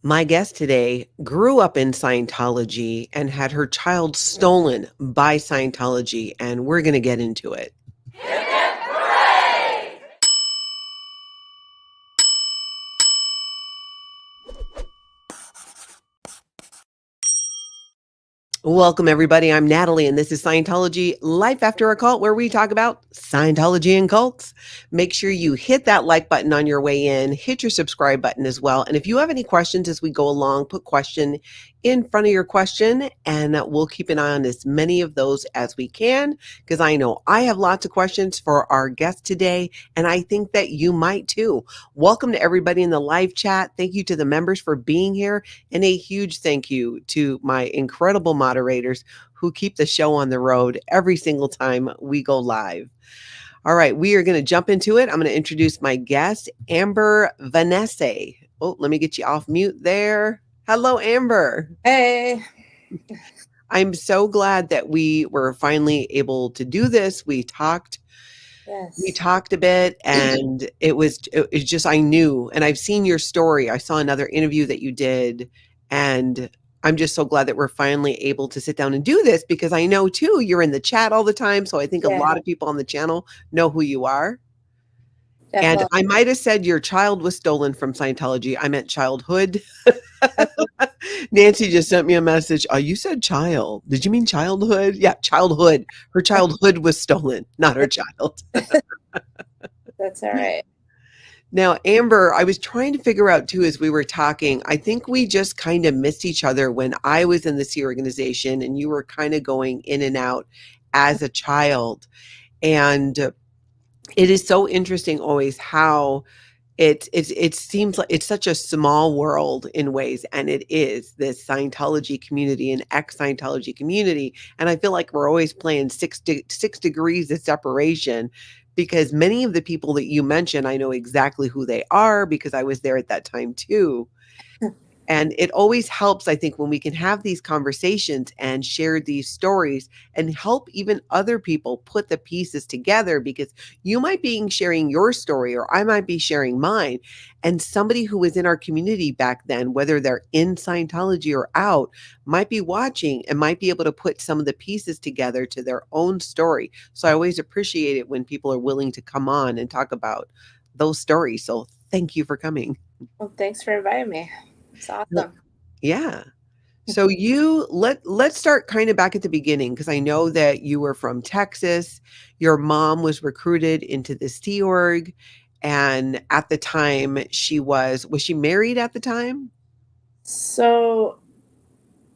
My guest today grew up in Scientology and had her child stolen by Scientology, and we're going to get into it. Welcome, everybody. I'm Natalie, and this is Scientology Life After a Cult, where we talk about Scientology and cults. Make sure you hit that like button on your way in, hit your subscribe button as well. And if you have any questions as we go along, put question in front of your question, and we'll keep an eye on as many of those as we can, because I know I have lots of questions for our guest today, and I think that you might too. Welcome to everybody in the live chat. Thank you to the members for being here. And a huge thank you to my incredible moderators who keep the show on the road every single time we go live. All right, we are going to jump into it. I'm going to introduce my guest, Amber Vanesse. Oh, let me get you off mute there. Hello, Amber. Hey. I'm so glad that we were finally able to do this. We talked a bit, and it was just, I knew, and I've seen your story. I saw another interview that you did, and I'm just so glad that we're finally able to sit down and do this, because I know too, you're in the chat all the time. So I think a lot of people on the channel know who you are. Definitely. And I might have said your child was stolen from Scientology. I meant childhood. Nancy just sent me a message. Oh, you said child. Did you mean childhood? Yeah, childhood. Her childhood was stolen, not her child. That's all right. Now, Amber, I was trying to figure out too, as we were talking, I think we just kind of missed each other when I was in the C organization and you were kind of going in and out as a child. And it is so interesting always how it seems like it's such a small world in ways, and it is this Scientology community and ex-Scientology community, and I feel like we're always playing six degrees of separation, because many of the people that you mentioned, I know exactly who they are because I was there at that time too. And it always helps, I think, when we can have these conversations and share these stories and help even other people put the pieces together, because you might be sharing your story or I might be sharing mine. And somebody who was in our community back then, whether they're in Scientology or out, might be watching and might be able to put some of the pieces together to their own story. So I always appreciate it when people are willing to come on and talk about those stories. So thank you for coming. Well, thanks for inviting me. It's awesome. Yeah. So let's start kind of back at the beginning, because I know that you were from Texas. Your mom was recruited into this T org, and at the time was she married at the time? So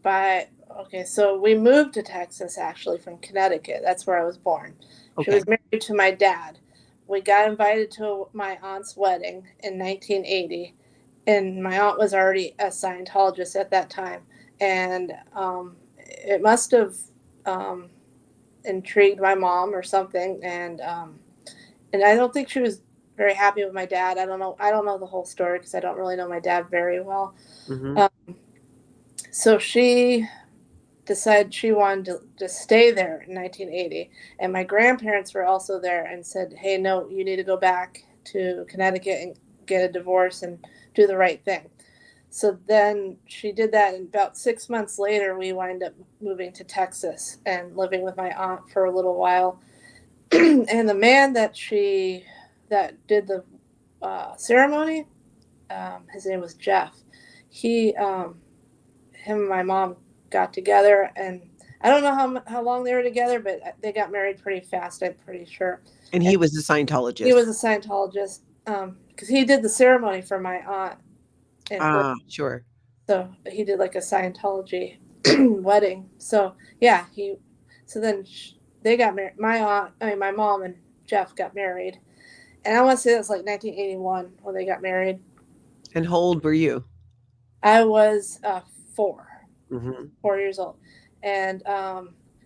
we moved to Texas actually from Connecticut. That's where I was born. She Okay. was married to my dad. We got invited to my aunt's wedding in 1980, and my aunt was already a Scientologist at that time. And it must have intrigued my mom or something. And I don't think she was very happy with my dad. I don't know the whole story because I don't really know my dad very well. Mm-hmm. So she decided she wanted to stay there in 1980, and my grandparents were also there and said, hey, no, you need to go back to Connecticut and get a divorce and do the right thing. So then she did that, and about 6 months later we wind up moving to Texas and living with my aunt for a little while. And the man that did the ceremony, his name was Jeff. Him and my mom got together, and I don't know how long they were together, but they got married pretty fast, I'm pretty sure. And he was a Scientologist. He was a Scientologist, because he did the ceremony for my aunt. Sure. So he did like a Scientology wedding. So yeah, then they got married. My mom and Jeff got married, and I want to say that's like 1981 when they got married. And how old were you? I was 4. Mm-hmm. 4 years old, and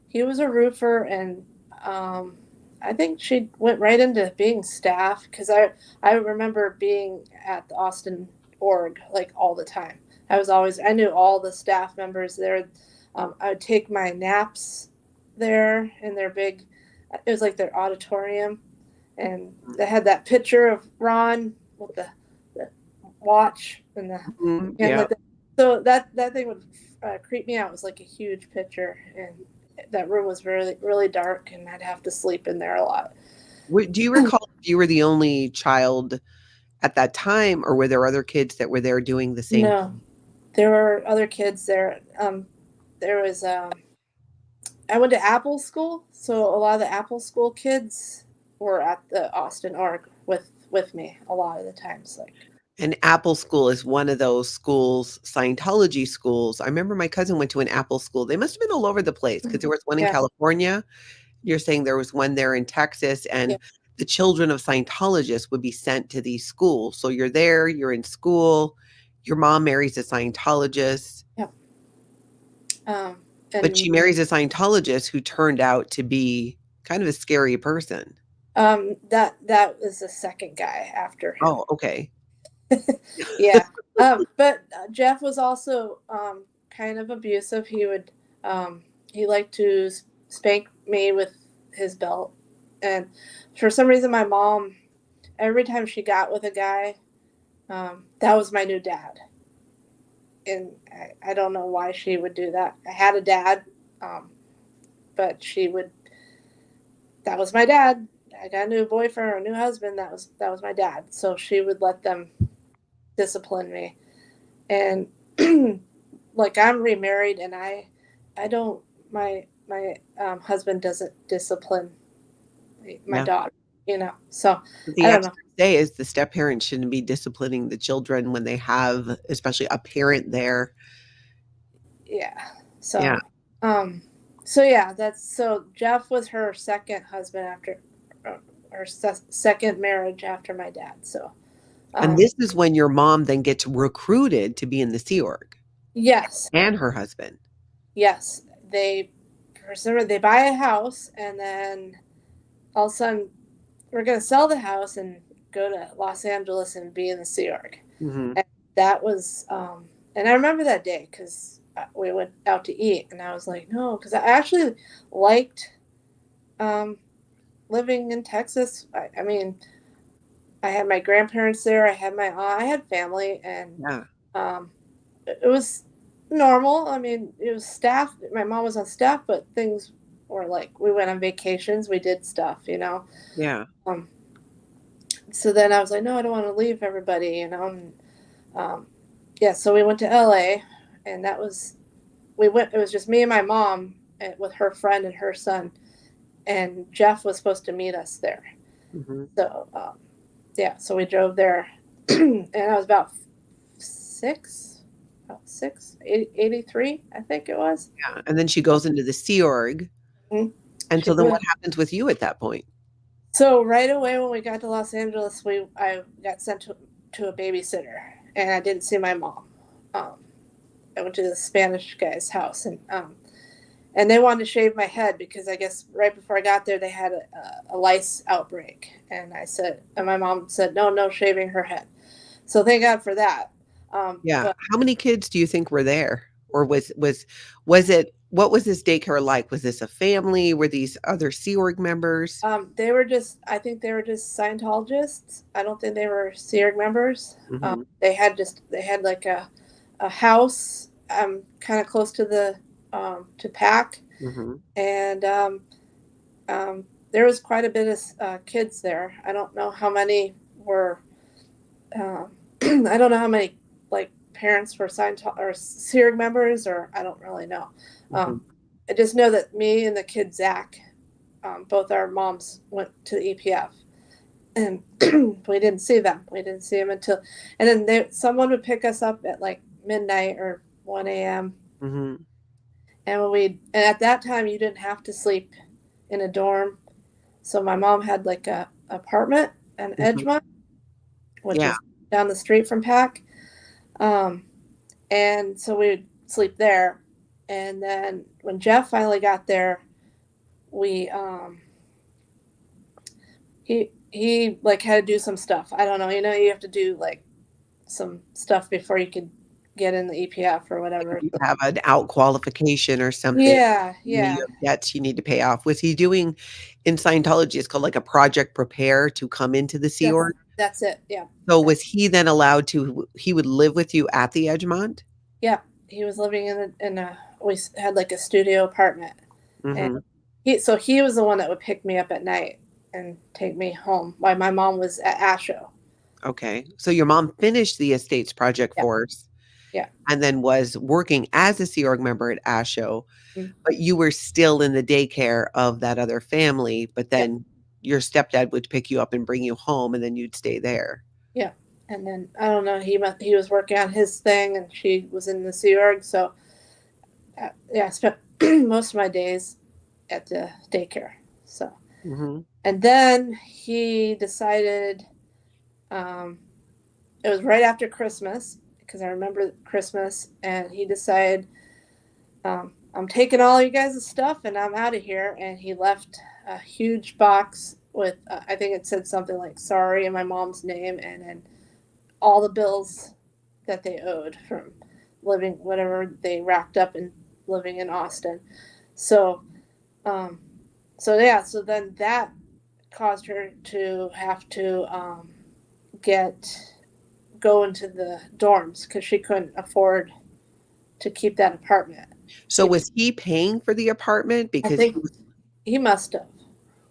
he was a roofer, and I think she went right into being staff, because I remember being at the Austin org like all the time. I knew all the staff members there. I would take my naps there in their big, it was like their auditorium, and they had that picture of Ron with the watch and the Mm-hmm. and Yeah. like So that thing would creep me out. It was like a huge picture, and that room was really dark, and I'd have to sleep in there a lot. Do you recall if you were the only child at that time, or were there other kids that were there doing the same? No, there were other kids there. There was I went to Apple School, so a lot of the Apple School kids were at the Austin Org with me a lot of the times. Like, And Apple School is one of those schools, Scientology schools. I remember my cousin went to an Apple school. They must have been all over the place because there was one in yeah, California. You're saying there was one there in Texas, yeah, and the children of Scientologists would be sent to these schools. So you're there, you're in school, your mom marries a Scientologist, yeah. but she And marries a Scientologist who turned out to be kind of a scary person. that was the second guy after him. Oh, okay. Yeah. But Jeff was also kind of abusive. He liked to spank me with his belt, and for some reason, my mom, every time she got with a guy, that was my new dad, and I don't know why she would do that. I had a dad, but she would. That was my dad. I got a new boyfriend or a new husband. That was my dad. So she would let them discipline me, and like I'm remarried, and I don't my husband doesn't discipline my Yeah. daughter, So The I don't know. experts say is the step parents shouldn't be disciplining the children when they have, especially a parent there. Yeah. Yeah. So yeah, so Jeff was her second husband after her second marriage after my dad. So And um, this is when your mom then gets recruited to be in the Sea Org yes, and her husband. yes, they for some reason they buy a house, and then all of a sudden we're going to sell the house and go to Los Angeles and be in the Sea Org. Mhm. And that was, and I remember that day because we went out to eat, and I was like, no, because I actually liked um, living in Texas. I mean, I had my grandparents there, I had my aunt, I had family, and Yeah. it was normal. I mean, it was staff. My mom was on staff, but things were like we went on vacations, we did stuff. Yeah. Um, so then I was like, no, I don't want to leave everybody. And, yeah, so we went to LA, and we went. It was just me and my mom with her friend and her son, and Jeff was supposed to meet us there. Mhm. So yeah, so we drove there, and I was about 83, I think it was. Yeah. And then she goes into the Sea Org. Mhm. And She so then goes, what happens with you at that point? so right away when we got to Los Angeles, I got sent to a babysitter, and I didn't see my mom. Um, I went to the Spanish guy's house, and they wanted to shave my head because I guess right before I got there they had a lice outbreak, and my mom said no shaving her head. So thank God for that. Yeah. But How many kids do you think were there? Or was it what was this daycare like? Was this a family? Were these other Sea Org members? I think they were just Scientologists. I don't think they were SEERG members. Mhm. They had like a house kind of close to the to Pack, Mhm. and there was quite a bit of kids there. I don't know how many were. I don't know how many like parents were Scientology or SEERG members, or I don't really know. Mhm. I just know that me and the kid Zach, both our moms went to the EPF, and we didn't see them. We didn't see them until, and then someone would pick us up at like midnight or 1 a.m. Mhm. And at that time you didn't have to sleep in a dorm, so my mom had like a apartment in Mhm. Edgemont, which Yeah. is down the street from Pack, um, and so we would sleep there. And then when Jeff finally got there, we he like had to do some stuff. I don't know. You have to do like some stuff before you could get in the EPF or Like if whatever. you have an out qualification or something, Yeah, you yeah. have debts you need to pay off. Was he doing in Scientology, it's called like a project prepare to come into the Sea Org? That's it. Yeah. So was he then allowed to he would live with you at the Edgemont? Yeah, he was living we had like a studio apartment, and Hmm. he was the one that would pick me up at night and take me home while my mom was at ASHO. Okay. So your mom finished the estates project Yeah, force yeah. and then was working as a Sea Org member at ASHO, Mm. but you were still in the daycare of that other family, but Yep, then your stepdad would pick you up and bring you home and then you'd stay there. yeah. And then I don't know. He was working on his thing, and she was in the Sea Org. So yeah, I spent most of my days at the daycare. So Hmm. and then he decided. Um, it was right after Christmas because I remember Christmas, and he decided, I'm taking all you guys' stuff and I'm out of here. And he left a huge box with, I think it said something like sorry and my mom's name, and then all the bills that they owed from living, whatever they racked up in living in Austin. So, um, so yeah, so then that caused her to have to get go into the dorms because she couldn't afford to keep that apartment. So was he paying for the apartment I because think he must have.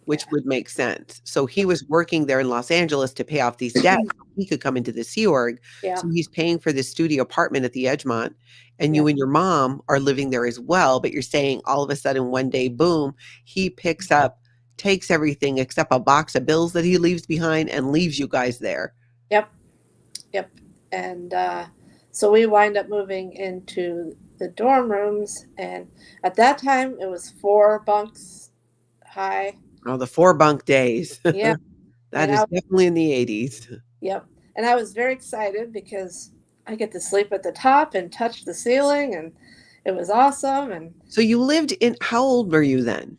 which Yeah. would make sense. So he was working there in Los Angeles to pay off these debts. He could come into the Sea Org. Yeah. So he's paying for this studio apartment at the Edgemont. And Yeah. you and your mom are living there as well. But you're saying all of a sudden, one day, boom, he picks up, takes everything except a box of bills that he leaves behind and leaves you guys there. Yep. Yep. And so we wind up moving into the dorm rooms. And at that time, it was 4 bunks high. Oh, the 4 bunk days. Yeah. That And is definitely in the 80s. yep. And I was very excited because I get to sleep at the top and touch the ceiling. And it was awesome. And So you lived in, how old were you then?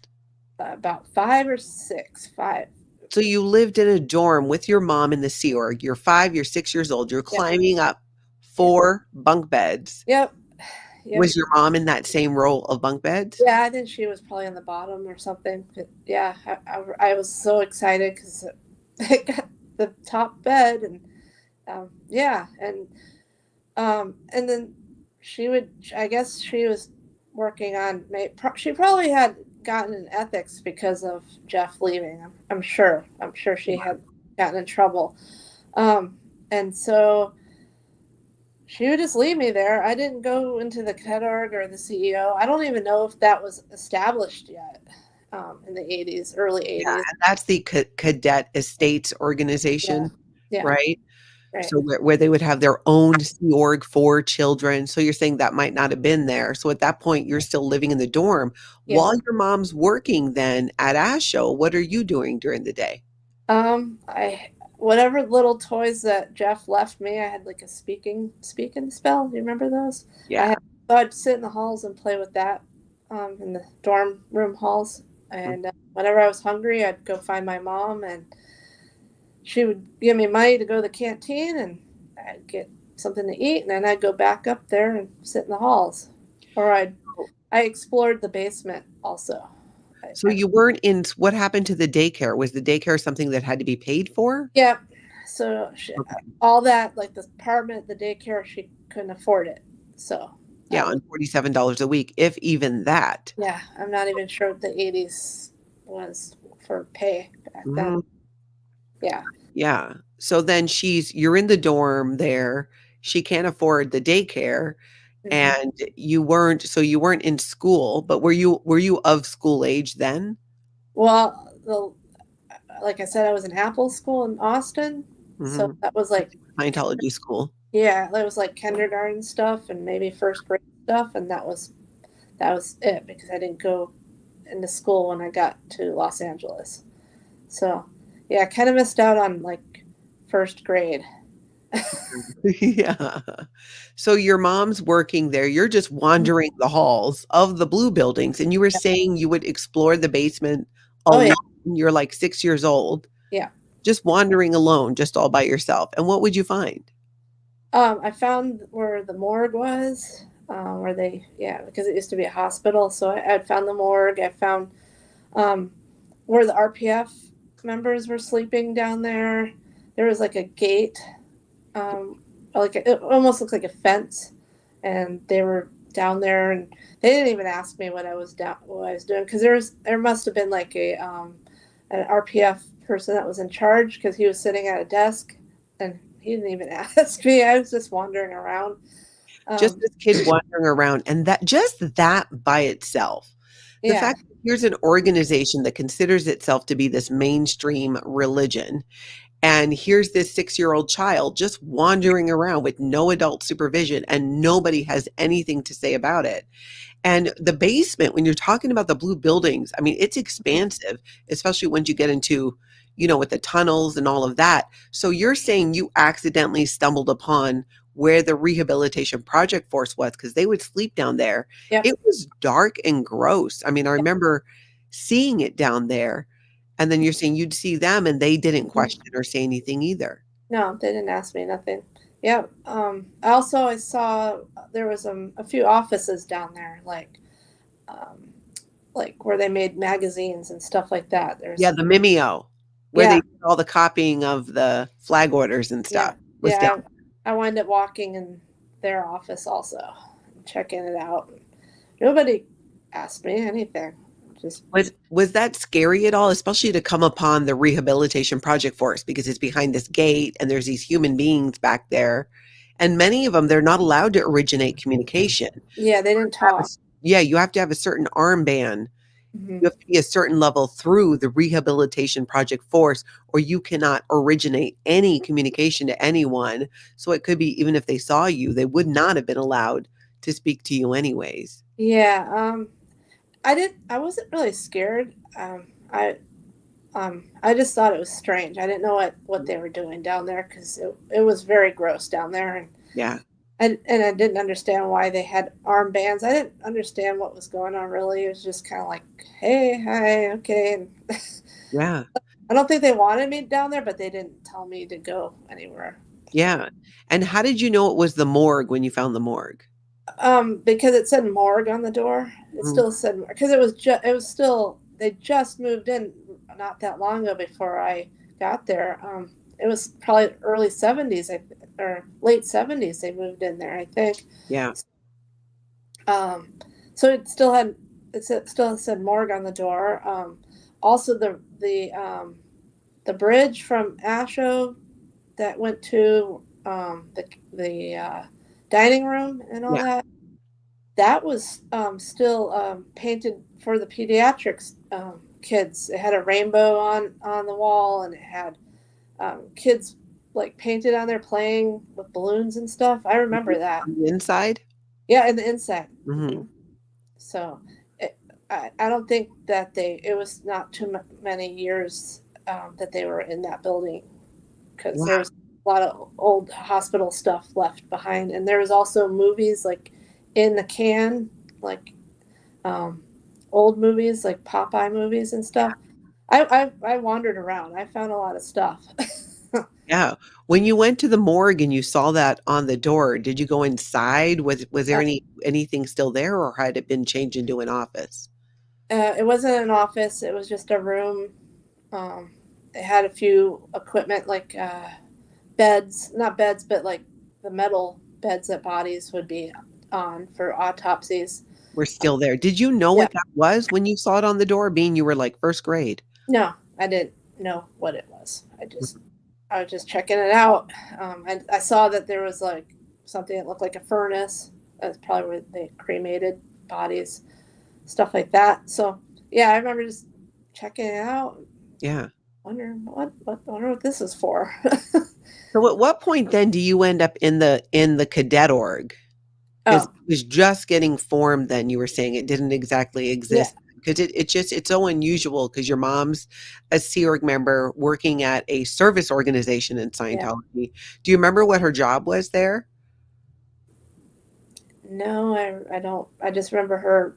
about 5 or 6, 5. So you lived in a dorm with your mom in the Sea Org. You're 5, you're 6 years old. You're Yeah. climbing up Yeah. 4 bunk beds. Yep. Yep. Was your mom in that same row of bunk beds? Yeah, I think she was probably on the bottom or something. But yeah, I was so excited because I got the top bed, and yeah, and then I guess she was working on. She probably had gotten in ethics because of Jeff leaving. I'm sure. I'm sure she had gotten in trouble, and so she would just leave me there. I didn't go into the Cadet Org or the CEO. I don't even know if that was established yet, in the 80s, early Yeah, 80s. and that's the Cadet Estates Yeah, organization, yeah, right? right. So where they would have their own Sea Org for children. So you're saying that might not have been there. So at that point, you're still living in the dorm Yeah. while your mom's working then at ASHO. What are you doing during the day? I whatever little toys that Jeff left me, I had like a speaking spell. Do you remember those? I Yeah. had so I'd sit in the halls and play with that, in the dorm room halls. And whenever I was hungry, I'd go find my mom, and she would give me money to go to the canteen, and I'd get something to eat, and then I'd go back up there and sit in the halls. Or I explored the basement also. So you weren't in, what happened to the daycare? Was the daycare something that had to be paid for? Yeah. So Okay. all that, like the apartment, the daycare, she couldn't afford it. So Yeah, that was, on $47 a week, if even that. yeah, I'm not even sure what the 80s was for pay back then. Mhm. Yeah. Yeah. So then you're in the dorm there. She can't afford the daycare Hmm. and you weren't in school, but were you of school age then? Well, like I said, I was in Apple School in Austin. So Mhm. that was like, Scientology school. yeah, it was like kindergarten stuff and maybe first grade stuff. And that was it because I didn't go into school when I got to Los Angeles. So yeah, I kind of missed out on like first grade. Yeah. So your mom's working there. You're just wandering the halls of the blue buildings, and you were saying you would explore the basement Oh alone. yeah, You're like 6 years old, yeah. just wandering alone, just all by yourself. And what would you find? I found where the morgue was, where yeah, because it used to be a hospital. So I found the morgue. I found um, where the RPF members were sleeping down there. There was like a gate, um, it almost looked like a fence, and they were down there, and they didn't even ask me what I was doing, because there must have been like an RPF person that was in charge, because he was sitting at a desk, and he didn't even ask me. I was just wandering around. Just Um, this kid wandering around, and that by itself, the yeah, fact that here's an organization that considers itself to be this mainstream religion, and here's this 6-year-old child just wandering around with no adult supervision, and nobody has anything to say about it. And the basement, when you're talking about the blue buildings, I mean, it's expansive, especially once you get into, with the tunnels and all of that. So you're saying you accidentally stumbled upon where the rehabilitation project force was, because they would sleep down there. yep, It was dark and gross. I mean, I yep. remember seeing it down there. And then you're saying you'd see them and they didn't question or say anything either. No, they didn't ask me nothing. Yeah. I saw there was a few offices down there, um, like where they made magazines and stuff like that. Yeah, There's the Mimeo, where they yeah, did all the copying of the flag orders and yeah, stuff, was down. yeah. I wound up walking in their office also, checking it out. Nobody asked me anything. Just Was that scary at all, especially to come upon the rehabilitation project force, because it's behind this gate and there's these human beings back there, and many of them, they're not allowed to originate communication. yeah, they didn't talk. Yeah, you have to have a certain armband. Hmm. You have to be a certain level through the rehabilitation project force, or you cannot originate any communication to anyone. So it could be, even if they saw you, they would not have been allowed to speak to you anyways. Yeah. I wasn't really scared. I just thought it was strange. I didn't know what they were doing down there, because it was very gross down there, Yeah, and I didn't understand why they had armbands. I didn't understand what was going on really. It was just kind of like, hey, hi, okay. And yeah, I don't think they wanted me down there, but they didn't tell me to go anywhere. yeah. And how did you know it was the morgue when you found the morgue? Because it said morgue on the door. It Mhm. still said, because it was still, they just moved in not that long ago before I got there. It was probably early 70s, or late 70s they moved in there, I think. Yeah, Um, so it still said morgue on the door. Also the bridge from Asho that went to the dining room and all yeah. that. That was still painted for the pediatrics kids. It had a rainbow on the wall, and it had kids like painted on there playing with balloons and stuff. I remember that. On the inside? Yeah, in the inside. Hmm. So it, I don't think that it was not many years that they were in that building, because Wow. there was a lot of old hospital stuff left behind. And there was also movies like in the can, like um, old movies, like Popeye movies and stuff. I wandered around. I found a lot of stuff. Yeah. When you went to the morgue and you saw that on the door, did you go inside? Was there anything still there, or had it been changed into an office? It wasn't an office. It was just a room. Um, it had a few equipment like beds, not beds, but like the metal beds that bodies would be on for autopsies. We're still there. Did you know Yeah, what that was when you saw it on the door, being you were like first grade? no, I didn't know what it was. I was just checking it out. I saw that there was like something that looked like a furnace. That's probably where they cremated bodies, stuff like that. So yeah, I remember just checking it out. Yeah. Wonder what this is for. So at what point then do you end up in the Cadet Org? Because Oh it was just getting formed then, you were saying it didn't exactly yeah, exist. Because it's so unusual, because your mom's a Sea Org member working at a service organization in yeah. Scientology. Do you remember what her job was there? No, I don't. I just remember her.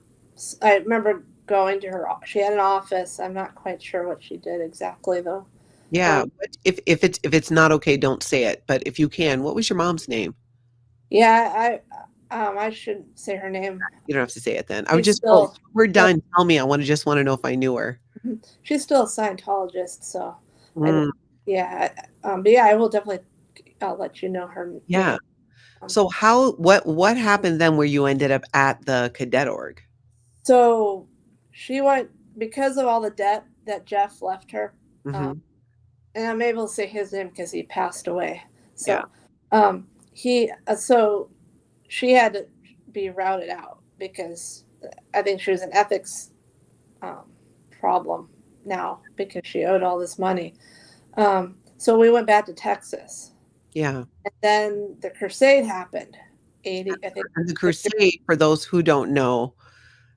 I remember going to her. She had an office. I'm not quite sure what she did exactly though. Yeah. Um, But if it's not okay, don't say it. But if you can, what was your mom's name? yeah, I shouldn't say her name. You don't have to say it then. I would She's just, oh, still, we're still done. Tell me. I just want to know if I knew her. she's still a Scientologist. So I, Mm, yeah, but yeah, I will definitely. I'll let you know her yeah. name. So what happened then where you ended up at the Cadet Org? So she went because of all the debt that Jeff left her. Hmm. And I'm able to say his name because he passed away. Yeah. So so she had to be routed out because I think she was an ethics um, problem now because she owed all this money. So we went back to Texas, Yeah. and then the crusade happened. 80, I think. And the crusade, for those who don't know,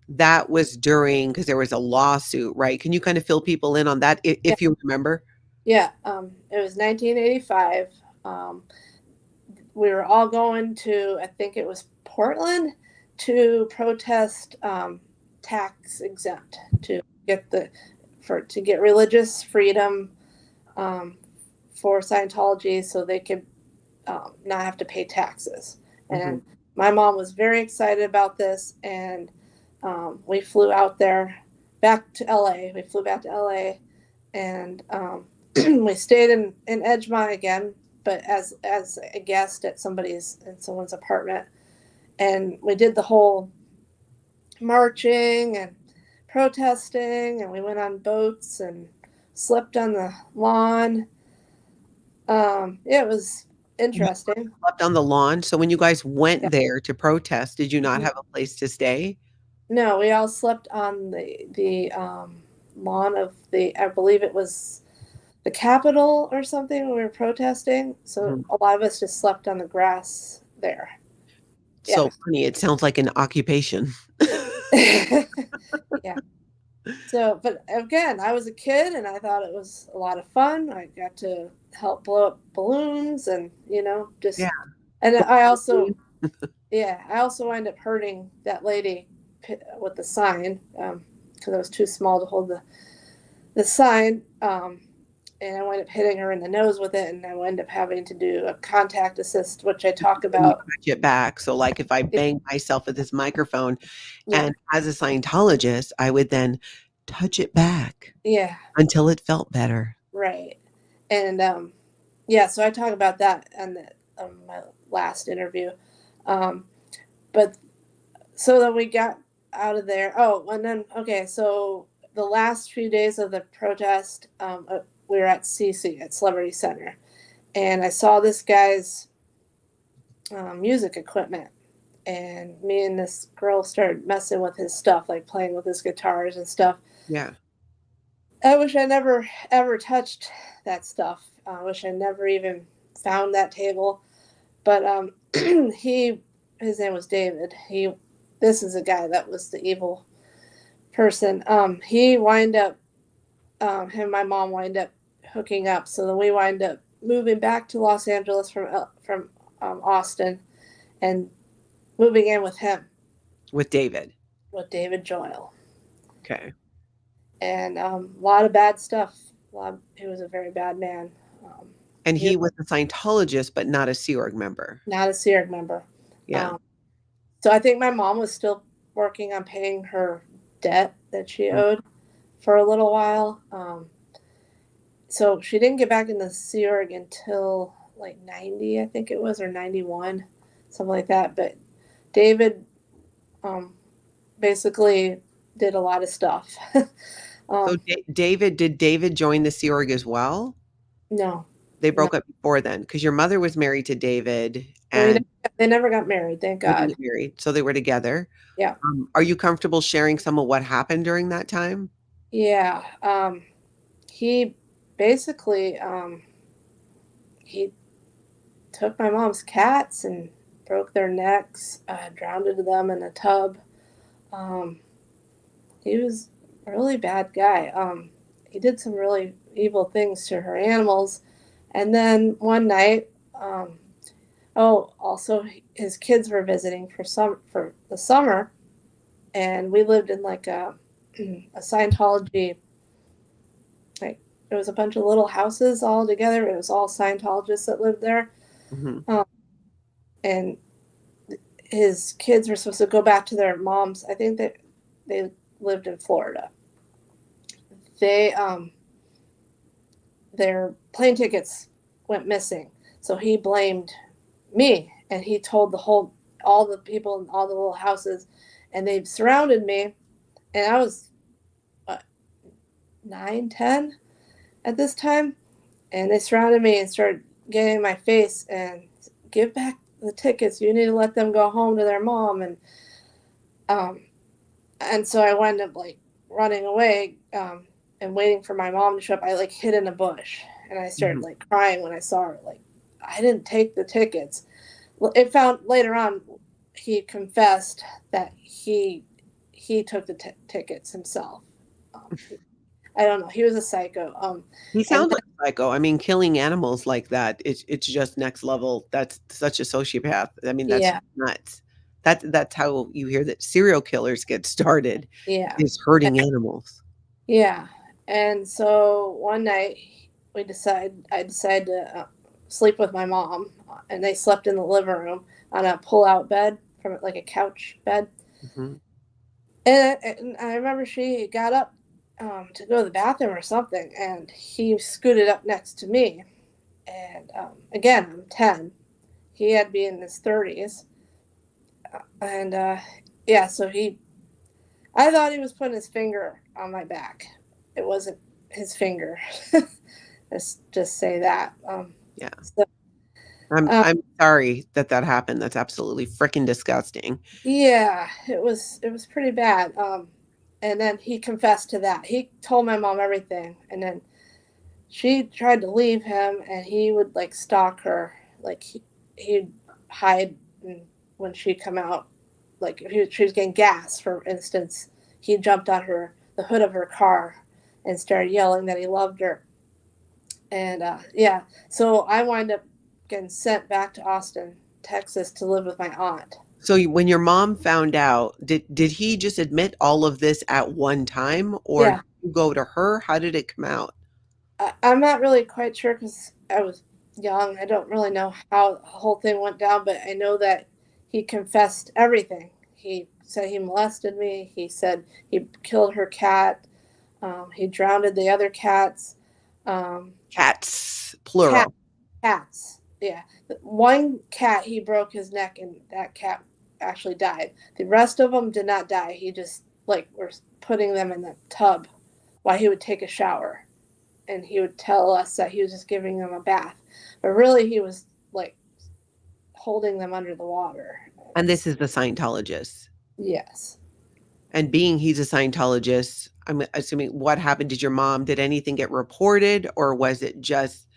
that was during because there was a lawsuit, right? Can you kind of fill people in on that Yeah, if you remember? yeah. It was 1985. Um, we were all going to, I think it was Portland, to protest tax exempt to get to get religious freedom um, for Scientology, so they could not have to pay taxes. Hmm. And my mom was very excited about this, and we flew out there back to LA. We flew back to LA, and we stayed in Edgemont again, but as a guest at someone's apartment, and we did the whole marching and protesting, and we went on boats and slept on the lawn. Yeah, it was You interesting. slept on the lawn. So when you guys Yeah. went there to protest, did you not Mhm. have a place to stay? No, we all slept on the lawn of the, I believe it was the Capitol or something. We were protesting, so Mhm. a lot of us just slept on the grass there. Yeah. So funny. It sounds like an occupation. Yeah. So, but again, I was a kid and I thought it was a lot of fun. I got to help blow up balloons and, Yeah. and I also, yeah, I also wind up hurting that lady with the sign because I was too small to hold the sign. And I wind up hitting her in the nose with it, and I wind up having to do a contact assist, which I talk When you about. touch it back. So like if I bang myself with this microphone Yeah, and as a Scientologist, I would then touch it back yeah, until it felt better. right. And yeah, so I talk about that on my last interview. Um, but so then we got out of there. Oh, and then okay, so the last few days of the protest, we were at CC at Celebrity Center, and I saw this guy's music equipment, and me and this girl started messing with his stuff, like playing with his guitars and stuff. Yeah. I wish I never ever touched that stuff. I wish I never even found that table. But his name was David. This is a guy that was the evil person. He wind up, him and my mom wind up hooking up. So then we wind up moving back to Los Angeles from Austin and moving in with him, With David. with David Joyle. Okay. And a lot of bad stuff. He was a very bad man. And He was he was a Scientologist, but not a Sea Org member. not a SEERG member. Yeah. Um, so I think my mom was still working on paying her debt that she Mm. owed for a little while. So she didn't get back in the Sea Org until like 90, I think it was, or 91, something like that. But David um, basically did a lot of stuff. So um, Did David join the Sea Org as well? no, They no. broke up before then because your mother was married to David We and they never got married, thank they didn't God. get married. So they were together. Yeah. Are you comfortable sharing some of what happened during that time? Yeah. He basically he took my mom's cats and broke their necks, drowned them in a tub. Um, he was a really bad guy. He did some really evil things to her animals. And then one night, oh, also his kids were visiting for the summer, and we lived in like a Scientology, like it was a bunch of little houses all together. It was all Scientologists that lived there. Hmm. Um, and his kids were supposed to go back to their moms. I think that they lived in Florida. They their plane tickets went missing, so he blamed me and he told all the people in all the little houses, and they surrounded me, and I was 9, 10 at this time, and they surrounded me and started getting in my face and give back the tickets. You need to let them go home to their mom, and so I wound up like running away and waiting for my mom to show up. I like hid in a bush, and I started like crying when I saw her. Like, I didn't take the tickets. Well, it found later on he confessed that he took the tickets himself. I don't know. He was a psycho. He And sounds like a psycho. I mean, killing animals like that, it's just next level. That's such a sociopath. I mean, that's yeah, nuts. That's how you hear that serial killers get started, yeah, is hurting animals. yeah. And so one night I decided to sleep with my mom, and they slept in the living room on a pull-out bed from like a couch bed. Mhm. And I remember she got up to go to the bathroom or something, and he scooted up next to me. And again, I'm 10. He had to be in his 30s. And yeah, so I thought he was putting his finger on my back. It wasn't his finger. Let's just say that. Yeah. So, I'm sorry that happened. That's absolutely freaking disgusting. yeah, it was pretty bad. And then he confessed to that. He told my mom everything, and then she tried to leave him, and he would like stalk her. Like he'd hide when she'd come out. Like if she was getting gas, for instance, he jumped on the hood of her car and started yelling that he loved her. And yeah, so I wind up getting sent back to Austin, Texas, to live with my aunt. So when your mom found out, did he just admit all of this at one time, or Yeah, did you go to her? How did it come out? I'm not really quite sure because I was young. I don't really know how the whole thing went down, but I know that he confessed everything. He said he molested me. He said he killed her cat. He drowned the other cats. Um, Cats, cat plural. cats. Yeah, one cat he broke his neck, and that cat actually died. The rest of them did not die. He just like was putting them in the tub while he would take a shower, and he would tell us that he was just giving them a bath, but really he was like holding them under the water. And this is the Scientologist. Yes. And being he's a Scientologist, I'm assuming what happened? Did anything get reported, or was it just,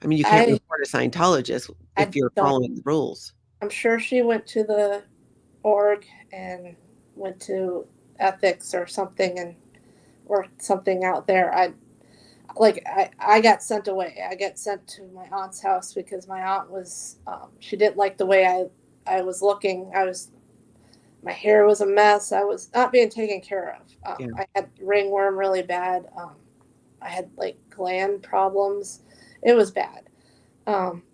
I mean, you can't I report a Scientologist I if you're don't. following the rules. I'm sure she went to the org and went to ethics or something and worked something out there. I got sent away. I got sent to my aunt's house because my aunt was she didn't like the way I was looking. My hair was a mess. I was not being taken care of. Yeah. I had ringworm really bad. I had like gland problems. It was bad. Um,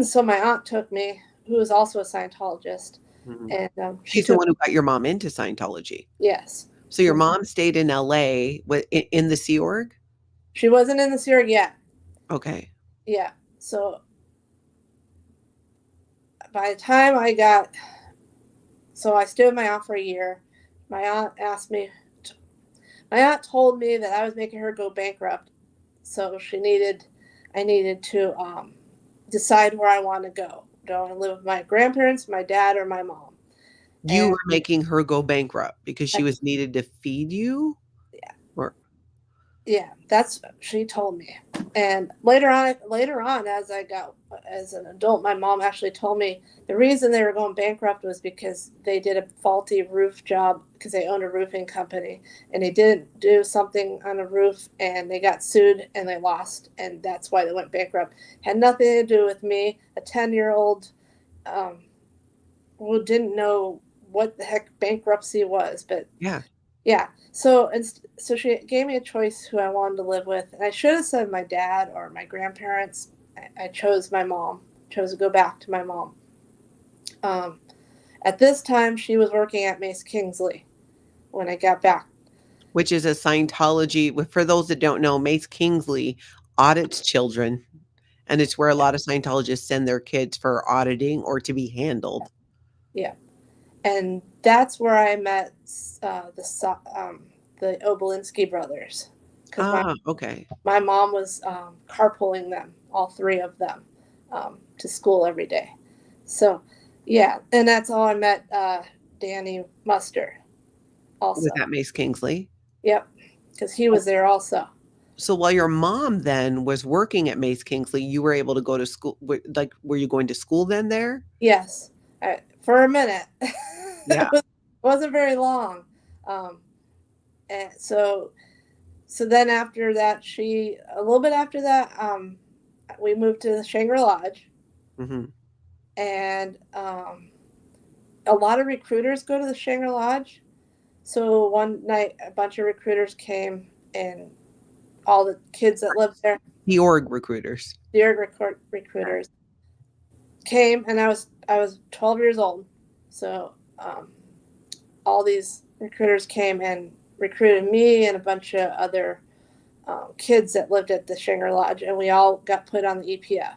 so my aunt took me, who was also a Scientologist, Mhm. and she She's the took. one who got your mom into Scientology. Yes. So your mom stayed in LA in the Sea Org? She wasn't in the Syria yet. Okay. Yeah. So by the time I stayed with my aunt for a year. My aunt asked me, my aunt told me that I was making her go bankrupt. So I needed to decide where I want to go. Do I want to live with my grandparents, my dad, or my mom? You And were making her go bankrupt because I, she was needed to feed you? yeah, Or yeah, that's what she told me. And later on, as an adult, my mom actually told me the reason they were going bankrupt was because they did a faulty roof job because they owned a roofing company, and they didn't do something on a roof, and they got sued and they lost, and that's why they went bankrupt. Had nothing to do with me, a 10-year-old um, who didn't know what the heck bankruptcy was, but yeah. yeah. So she gave me a choice who I wanted to live with, and I should have said my dad or my grandparents. I chose my mom. Chose to go back to my mom. Um, at this time, she was working at Mace Kingsley when I got back. Which is a Scientology. For those that don't know, Mace Kingsley audits children And it's where a lot of Scientologists send their kids for auditing or to be handled. Yeah. And that's where I met the Obolinski brothers, because Okay. my mom was carpooling them, all three of them, to school every day. So, yeah, and that's how I met Danny Muster also. With that Mace Kingsley. Yep, because he was there also. So while your mom then was working at Mace Kingsley, you were able to go to school. Like, were you going to school then there? Yes, for a minute. Yeah. Wasn't very long. Um, and so then after that, a little bit after that, we moved to the Shangri Lodge, Hmm. and a lot of recruiters go to the Shangri Lodge. So one night, a bunch of recruiters came, and all the kids that lived there, The org recruiters. the recruiters, came, and I was 12 years old. So all these recruiters came and recruited me and a bunch of other kids that lived at the Shangri Lodge, and we all got put on the EPF.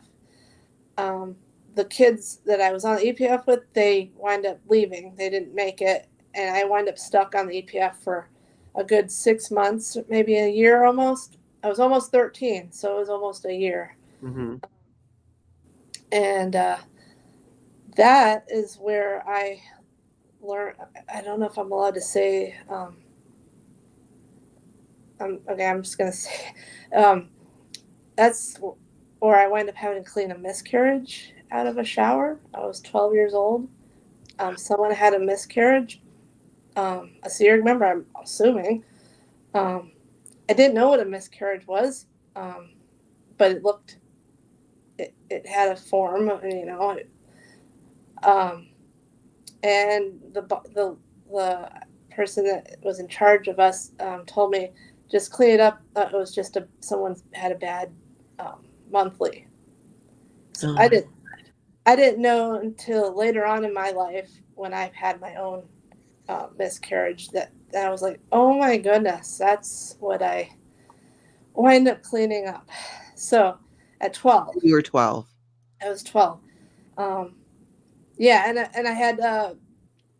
The kids that I was on the EPF with, they wind up leaving. They didn't make it, and I wind up stuck on the EPF for a good 6 months, maybe a year almost. I was almost 13, so it was almost a year. Hmm. And that is where I learned. I don't know if I'm allowed to say. I'm just gonna say. That's where I wind up having to clean a miscarriage out of a shower. I was 12 years old. Someone had a miscarriage. A Seerg member, I'm assuming. I didn't know what a miscarriage was, but it had a form, um, and the person that was in charge of us told me, just clean it up. It was just someone had a bad monthly. So Oh, I didn't know until later on in my life, when I've had my own miscarriage, that I was like, oh my goodness, that's what I wind up cleaning up. So at 12, you were 12. I was 12. Um, yeah, and I had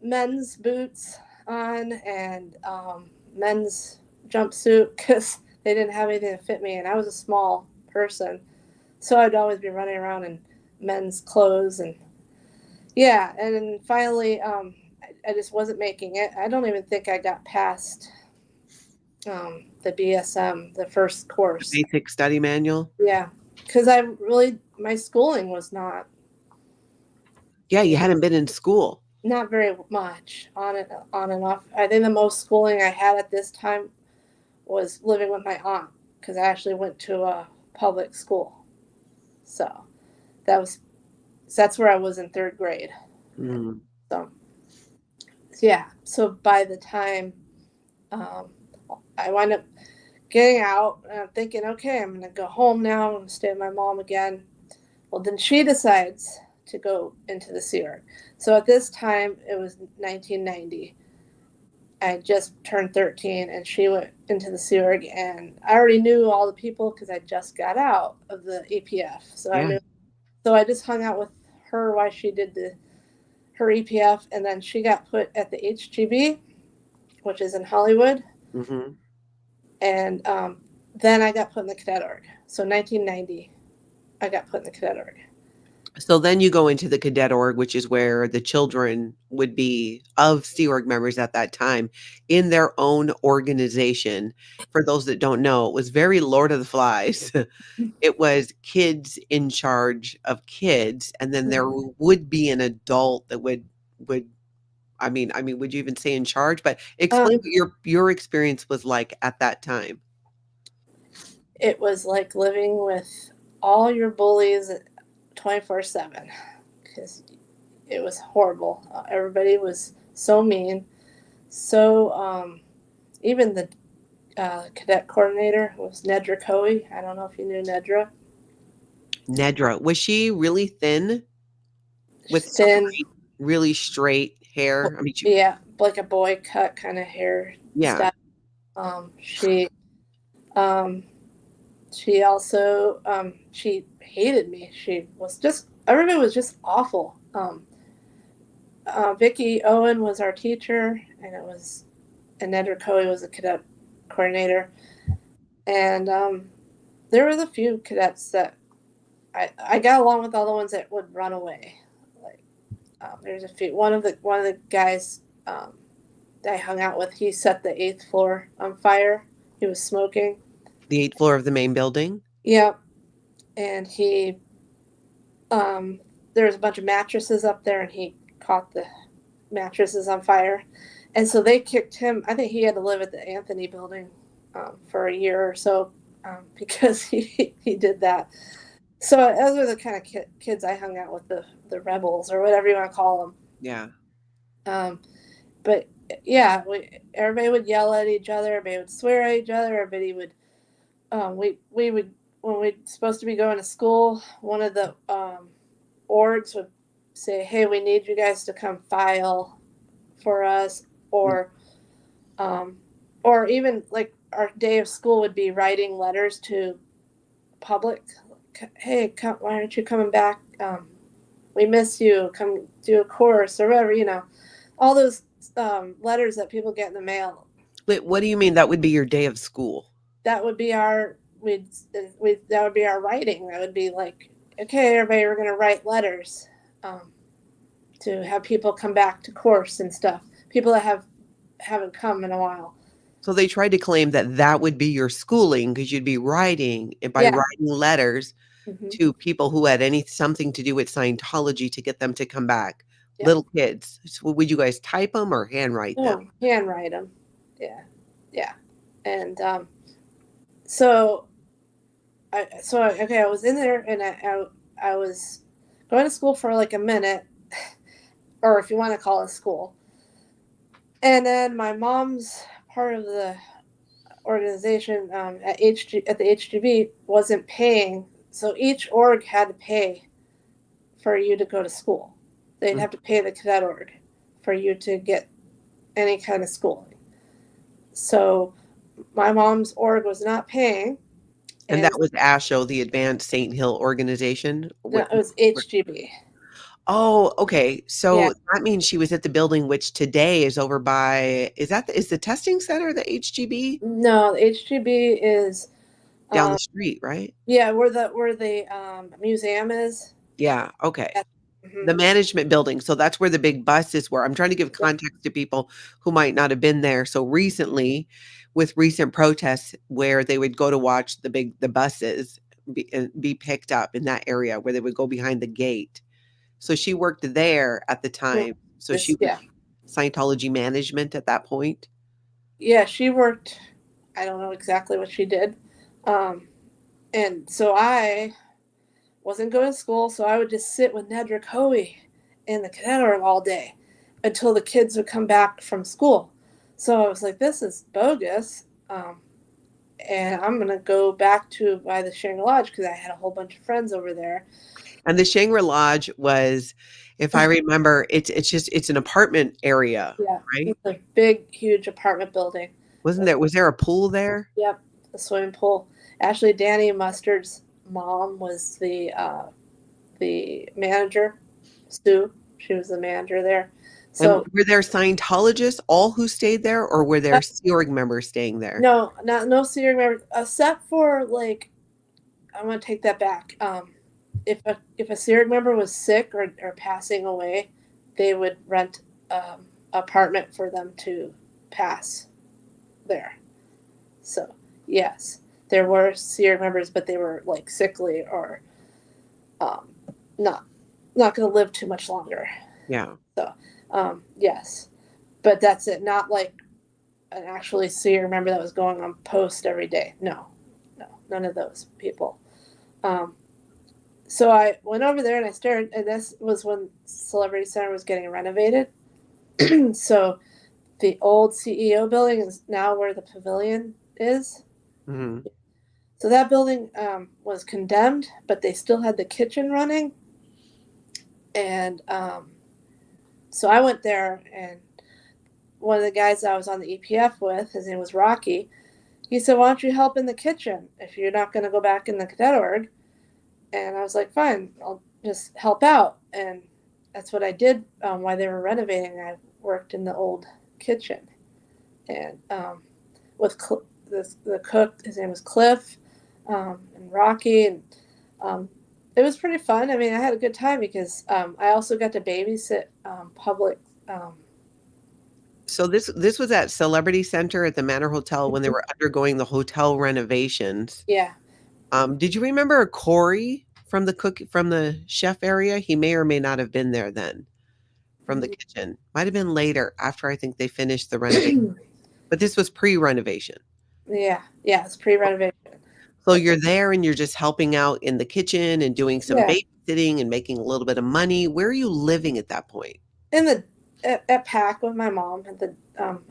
men's boots on, and men's jumpsuit, because they didn't have anything to fit me, and I was a small person, so I'd always be running around in men's clothes. And yeah, and then finally, I just wasn't making it. I don't even think I got past the BSM, the first course. Basic study manual. Yeah, because my schooling was Yeah, you hadn't been in school. not very much, on and off. I think the most schooling I had at this time was living with my aunt, because I actually went to a public school. So that's where I was in third grade. Mm. So yeah, so by the time um, I wind up getting out, and I'm thinking, okay, I'm going to go home now. I'm going to stay with my mom again. Well, then she decides to go into the Sea Org. So at this time, it was 1990. I just turned 13, and she went into the Sea Org, and I already knew all the people because I just got out of the EPF. So I Yeah. knew. So I just hung out with her while she did her EPF, and then she got put at the HGB, which is in Hollywood. Hmm. And then I got put in the Cadet Org. So 1990, I got put in the Cadet Org. So then you go into the Cadet Org, which is where the children would be of Sea Org members at that time in their own organization. For those that don't know, it was very Lord of the Flies. It was kids in charge of kids, and then there would be an adult that would I mean, would you even say in charge? But explain what your experience was like at that time. It was like living with all your bullies 24/7, because it was horrible. Everybody was so mean. So even the cadet coordinator was Nedra Coey. I don't know if you knew Nedra. Nedra, was she really thin with Thin, really straight hair? I mean, yeah, like a boy cut kind of hair yeah. style. She, um, She also she hated me. Everybody was just awful. Vicki Owen was our teacher, and Nedra Coey was a cadet coordinator. And there was a few cadets that I got along with, all the ones that would run away. Like there's a few. One of the guys that I hung out with, he set the 8th floor on fire. He was smoking. The 8th floor of the main building? Yep. And he there was a bunch of mattresses up there, and he caught the mattresses on fire. And so they kicked him. I think he had to live at the Anthony building for a year or so because he did that. So those are the kind of kids I hung out with, the rebels or whatever you want to call them. Yeah. But yeah, everybody would yell at each other. Everybody would swear at each other. Everybody would. We would, when we're supposed to be going to school, one of the orgs would say, "Hey, we need you guys to come file for us," or even like our day of school would be writing letters to public. Hey, why aren't you coming back? We miss you. Come do a course or whatever. All those letters that people get in the mail. Wait, what do you mean that would be your day of school? That would be our that would be our writing. That would be like, okay, everybody, we're going to write letters to have people come back to course and stuff. People that haven't come in a while. So they tried to claim that that would be your schooling because you'd be writing writing letters to people who had something to do with Scientology to get them to come back. Yeah. Little kids. So would you guys type them or handwrite them? Handwrite them. Yeah. Yeah. And so I was in there, and I was going to school for like a minute, or if you want to call it school. And then my mom's part of the organization at the HGB wasn't paying, so each org had to pay for you to go to school. They'd have to pay the Cadet Org for you to get any kind of schooling. So my mom's org was not paying. And that was ASHO, the Advanced St. Hill Organization? No, it was HGB. Oh, okay. So that means she was at the building, which today is over by, is the testing center, the HGB? No, the HGB is down the street, right? Yeah, where the museum is. Yeah, okay. The management building. So that's where the big buses were. I'm trying to give context to people who might not have been there. So recently, with recent protests where they would go to watch the buses be picked up in that area where they would go behind the gate. So she worked there at the time. So she was Scientology management at that point. Yeah, she worked. I don't know exactly what she did. And so I wasn't going to school, so I would just sit with Nedra Coey in the Cadet Org all day until the kids would come back from school. So I was like, this is bogus. And I'm going to go back by the Shangri Lodge because I had a whole bunch of friends over there. And the Shangri Lodge was, if I remember, it's an apartment area, right? It's a big, huge apartment building. Was there a pool there? Yep, a swimming pool. Actually, Danny Mustard's mom was the manager. Sue, she was the manager there. So and were there Scientologists all who stayed there, or were there Sea Org members staying there? No, no Sea Org members, except for I'm going to take that back. If a Sea Org member was sick or passing away, they would rent an apartment for them to pass there. So yes, there were Sea Org members, but they were sickly or not going to live too much longer. Yeah. So yes, but that's it. Not like an actually Sea Org member that was going on post every day. No, none of those people. So I went over there and I stared, and this was when Celebrity Center was getting renovated. So the old CEO building is now where the pavilion is. Mm-hmm. So that building was condemned, but they still had the kitchen running. And so I went there, and one of the guys I was on the EPF with, his name was Rocky, he said, why don't you help in the kitchen if you're not going to go back in the Cadet Org? And I was like, fine, I'll just help out. And that's what I did while they were renovating. I worked in the old kitchen. And with the cook, his name was Cliff, and Rocky. And it was pretty fun. I mean, I had a good time because I also got to babysit public. So this was at Celebrity Center at the Manor Hotel when they were undergoing the hotel renovations. Yeah. Did you remember Corey from the chef area? He may or may not have been there then from the kitchen. Might have been later after I think they finished the renovation. But this was pre-renovation. Yeah. Yeah. It's pre-renovation. So you're there and you're just helping out in the kitchen and doing some Yeah. babysitting and making a little bit of money. Where are you living at that point? In the at PAC with my mom.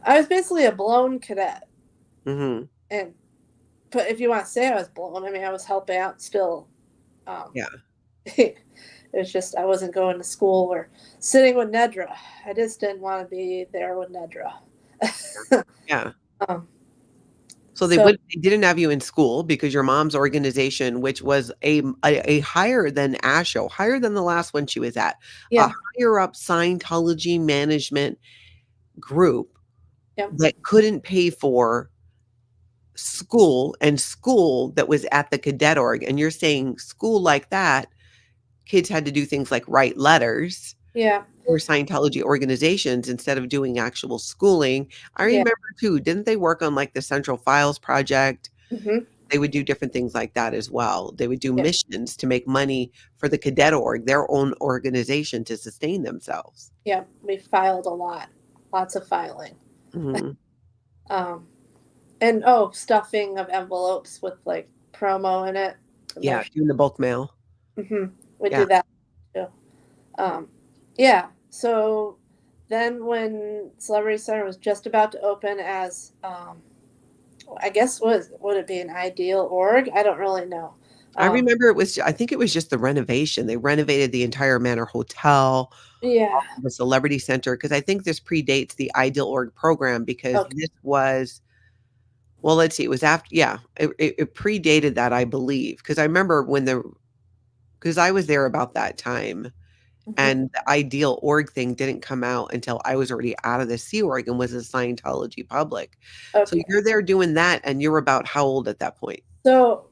I was basically a blown cadet. Mm-hmm. And but if you want to say I was blown, I mean, I was helping out still. Yeah. It was just I wasn't going to school or sitting with Nedra. I just didn't want to be there with Nedra. Yeah. um, So so they didn't have you in school because your mom's organization, which was a higher than ASHO, higher than the last one she was at, a yeah, higher up Scientology management group yep, that couldn't pay for school and school that was at the Cadet Org. And you're saying school like that, kids had to do things like write letters yeah, for Scientology organizations instead of doing actual schooling. I yeah, remember too, didn't they work on like the Central Files project? hmm, They would do different things like that as well. They would do yeah, missions to make money for the Cadet Org, their own organization to sustain themselves. yeah. We filed a lot, lots of filing, Mhm. um, and stuffing of envelopes with like promo in it, Yeah, promotion. doing the bulk mail. We Yeah. do that too. Um, yeah. So then, when Celebrity Center was just about to open as I guess would it be an ideal org? I don't really know. I Um, remember I think it was just the renovation. They renovated the entire Manor Hotel, yeah. the Celebrity Center, because I think this predates the Ideal Org program because Okay. this was, well, let's see, it was after, yeah, it predated that, I believe, because I remember because I was there about that time. Mhm. And the Ideal Org thing didn't come out until I was already out of the Sea Org and was a Scientology public. So Okay. you're there doing that, and you're about how old at that point? So,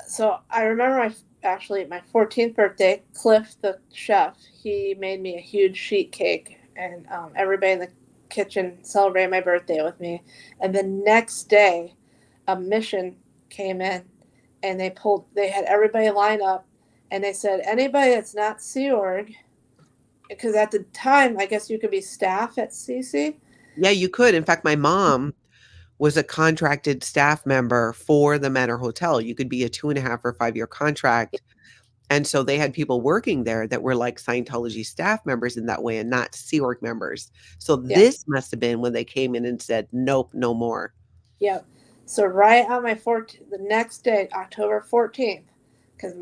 so I remember actually my 14th birthday. Cliff, the chef, he made me a huge sheet cake, and everybody in the kitchen celebrated my birthday with me. And the next day, a mission came in, and they had everybody line up, and they said anybody that's not Sea Org, because at the time I guess you could be staff at CC. Yeah, you could. In fact, my mom was a contracted staff member for the Manor Hotel. You could be a 2.5 or 5 year contract. And so they had people working there that were like Scientology staff members in that way and not Sea Org members. So Yeah, this must have been when they came in and said, nope, no more. yeah. So right on my 14th, the next day, October 14th, because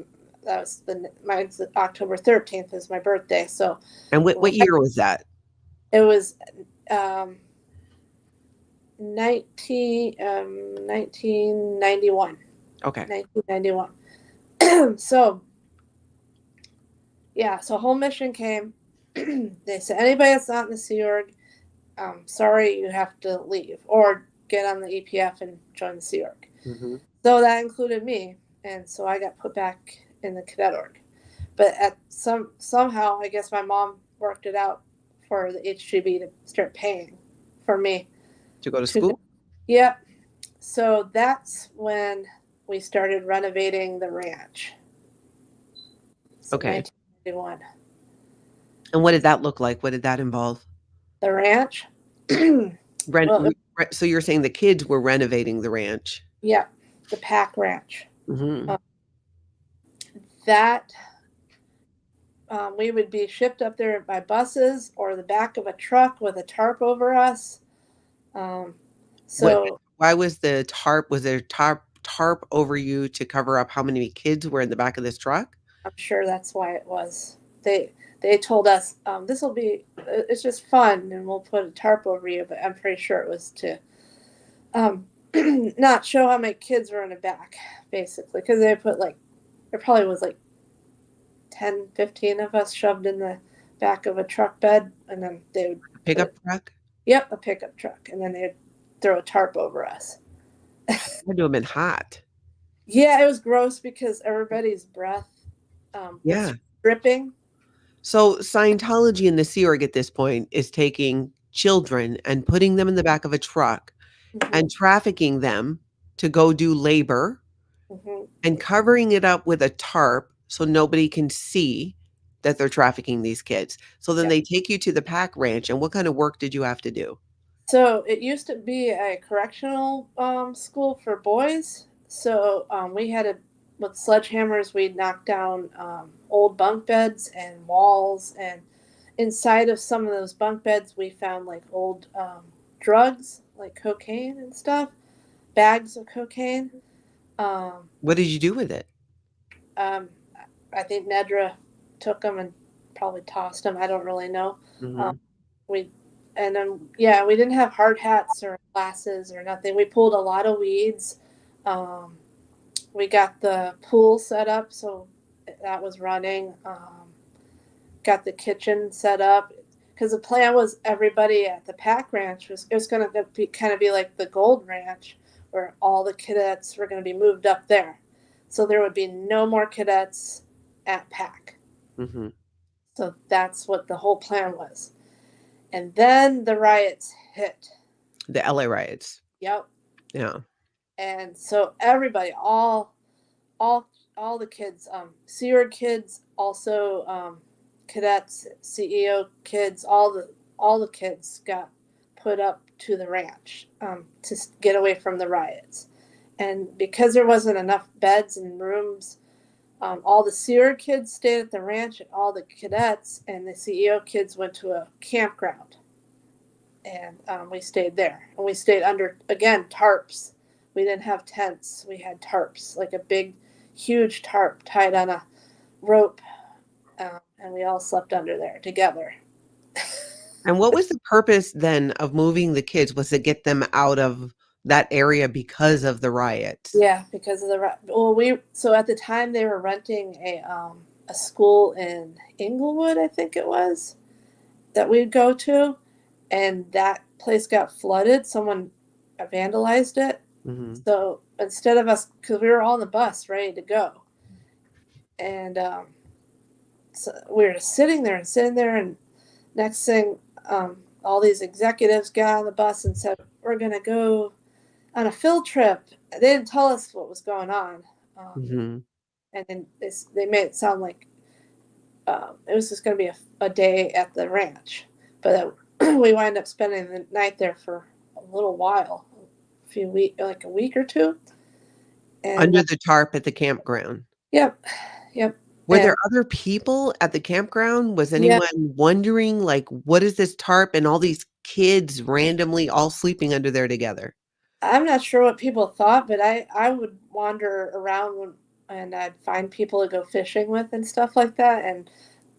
that was mine's October 13th is my birthday. So And what right, year was that? it was um, 1991. Okay. 1991. So yeah, so whole mission came. They said anybody that's not in the Sea Org, sorry, you have to leave or get on the EPF and join the Sea Org. Hmm. So that included me, and so I got put back in the Cadet Org. But at somehow, I guess my mom worked it out for the HGB to start paying for me To go to to go. school? Yep. So that's when we started renovating the ranch. So Okay. 1991. And what did that look like? What did that involve? The ranch. Ren Well, so you're saying the kids were renovating the ranch? yeah, the Pack Ranch. Hmm. Um, that we would be shipped up there by buses or the back of a truck with a tarp over us. Um, What? so Why was there tarp over you to cover up how many kids were in the back of this truck? I'm sure that's why it was. They told us this will be it's just fun and we'll put a tarp over you, but I'm pretty sure it was to not show how many kids were in the back, basically, because they put like, there probably was like 10, 15 of us shoved in the back of a truck bed, and then they would Pickup put, truck? yep, a pickup truck, and then they'd throw a tarp over us. Had to have been hot. Yeah, it was gross because everybody's breath was Yeah. dripping. So Scientology and the Sea Org at this point is taking children and putting them in the back of a truck Mm-hmm, and trafficking them to go do labor mm-hmm, and covering it up with a tarp so nobody can see that they're trafficking these kids. So then yeah. they take you to the pack ranch. And what kind of work did you have to do? So it used to be a correctional school for boys. So we had to, with sledgehammers, we'd knock down old bunk beds and walls. And inside of some of those bunk beds, we found like old drugs, like cocaine and stuff, bags of cocaine. Um, What did you do with it? um, I think Nedra took them and probably tossed them. I don't really know. Um, Mhm. we and then yeah, we didn't have hard hats or glasses or nothing. We pulled a lot of weeds. Um, we got the pool set up, so that was running. Got the kitchen set up because the plan was everybody at the pack ranch was, it was going to be kind of be like the gold ranch where all the cadets were going to be moved up there, so there would be no more cadets at pack. Mhm. So that's what the whole plan was. And then the riots hit. The LA riots. Yep. Yeah. And so everybody, all all the kids, Sea Org kids, also cadets, CEO kids, all the kids got put up to the ranch to get away from the riots. And because there wasn't enough beds and rooms, all the Sea Org kids stayed at the ranch, and all the cadets and the CEO kids went to a campground, and we stayed there. And we stayed under, again, tarps. We didn't have tents. We had tarps, like a big, huge tarp tied on a rope, and we all slept under there together. And what was the purpose then of moving the kids? Was to get them out of that area because of the riots? Yeah, because of the well, we so at the time they were renting a school in Inglewood, I think it was, that we'd go to, and that place got flooded. Someone vandalized it. Mhm. So instead of us, because we were all on the bus ready to go, and so we were just sitting there, and next thing, all these executives got on the bus and said, "We're gonna go on a field trip." They didn't tell us what was going on, Mhm. and then they made it sound like it was just going to be a day at the ranch, but we wind up spending the night there for a little while, a few weeks, like a week or two, and Under the tarp at the campground. yep, yep, Were and there other people at the campground? Was yeah, anyone wondering, like, what is this tarp and all these kids randomly all sleeping under there together? I'm not sure what people thought, but I would wander around and I'd find people to go fishing with and stuff like that, and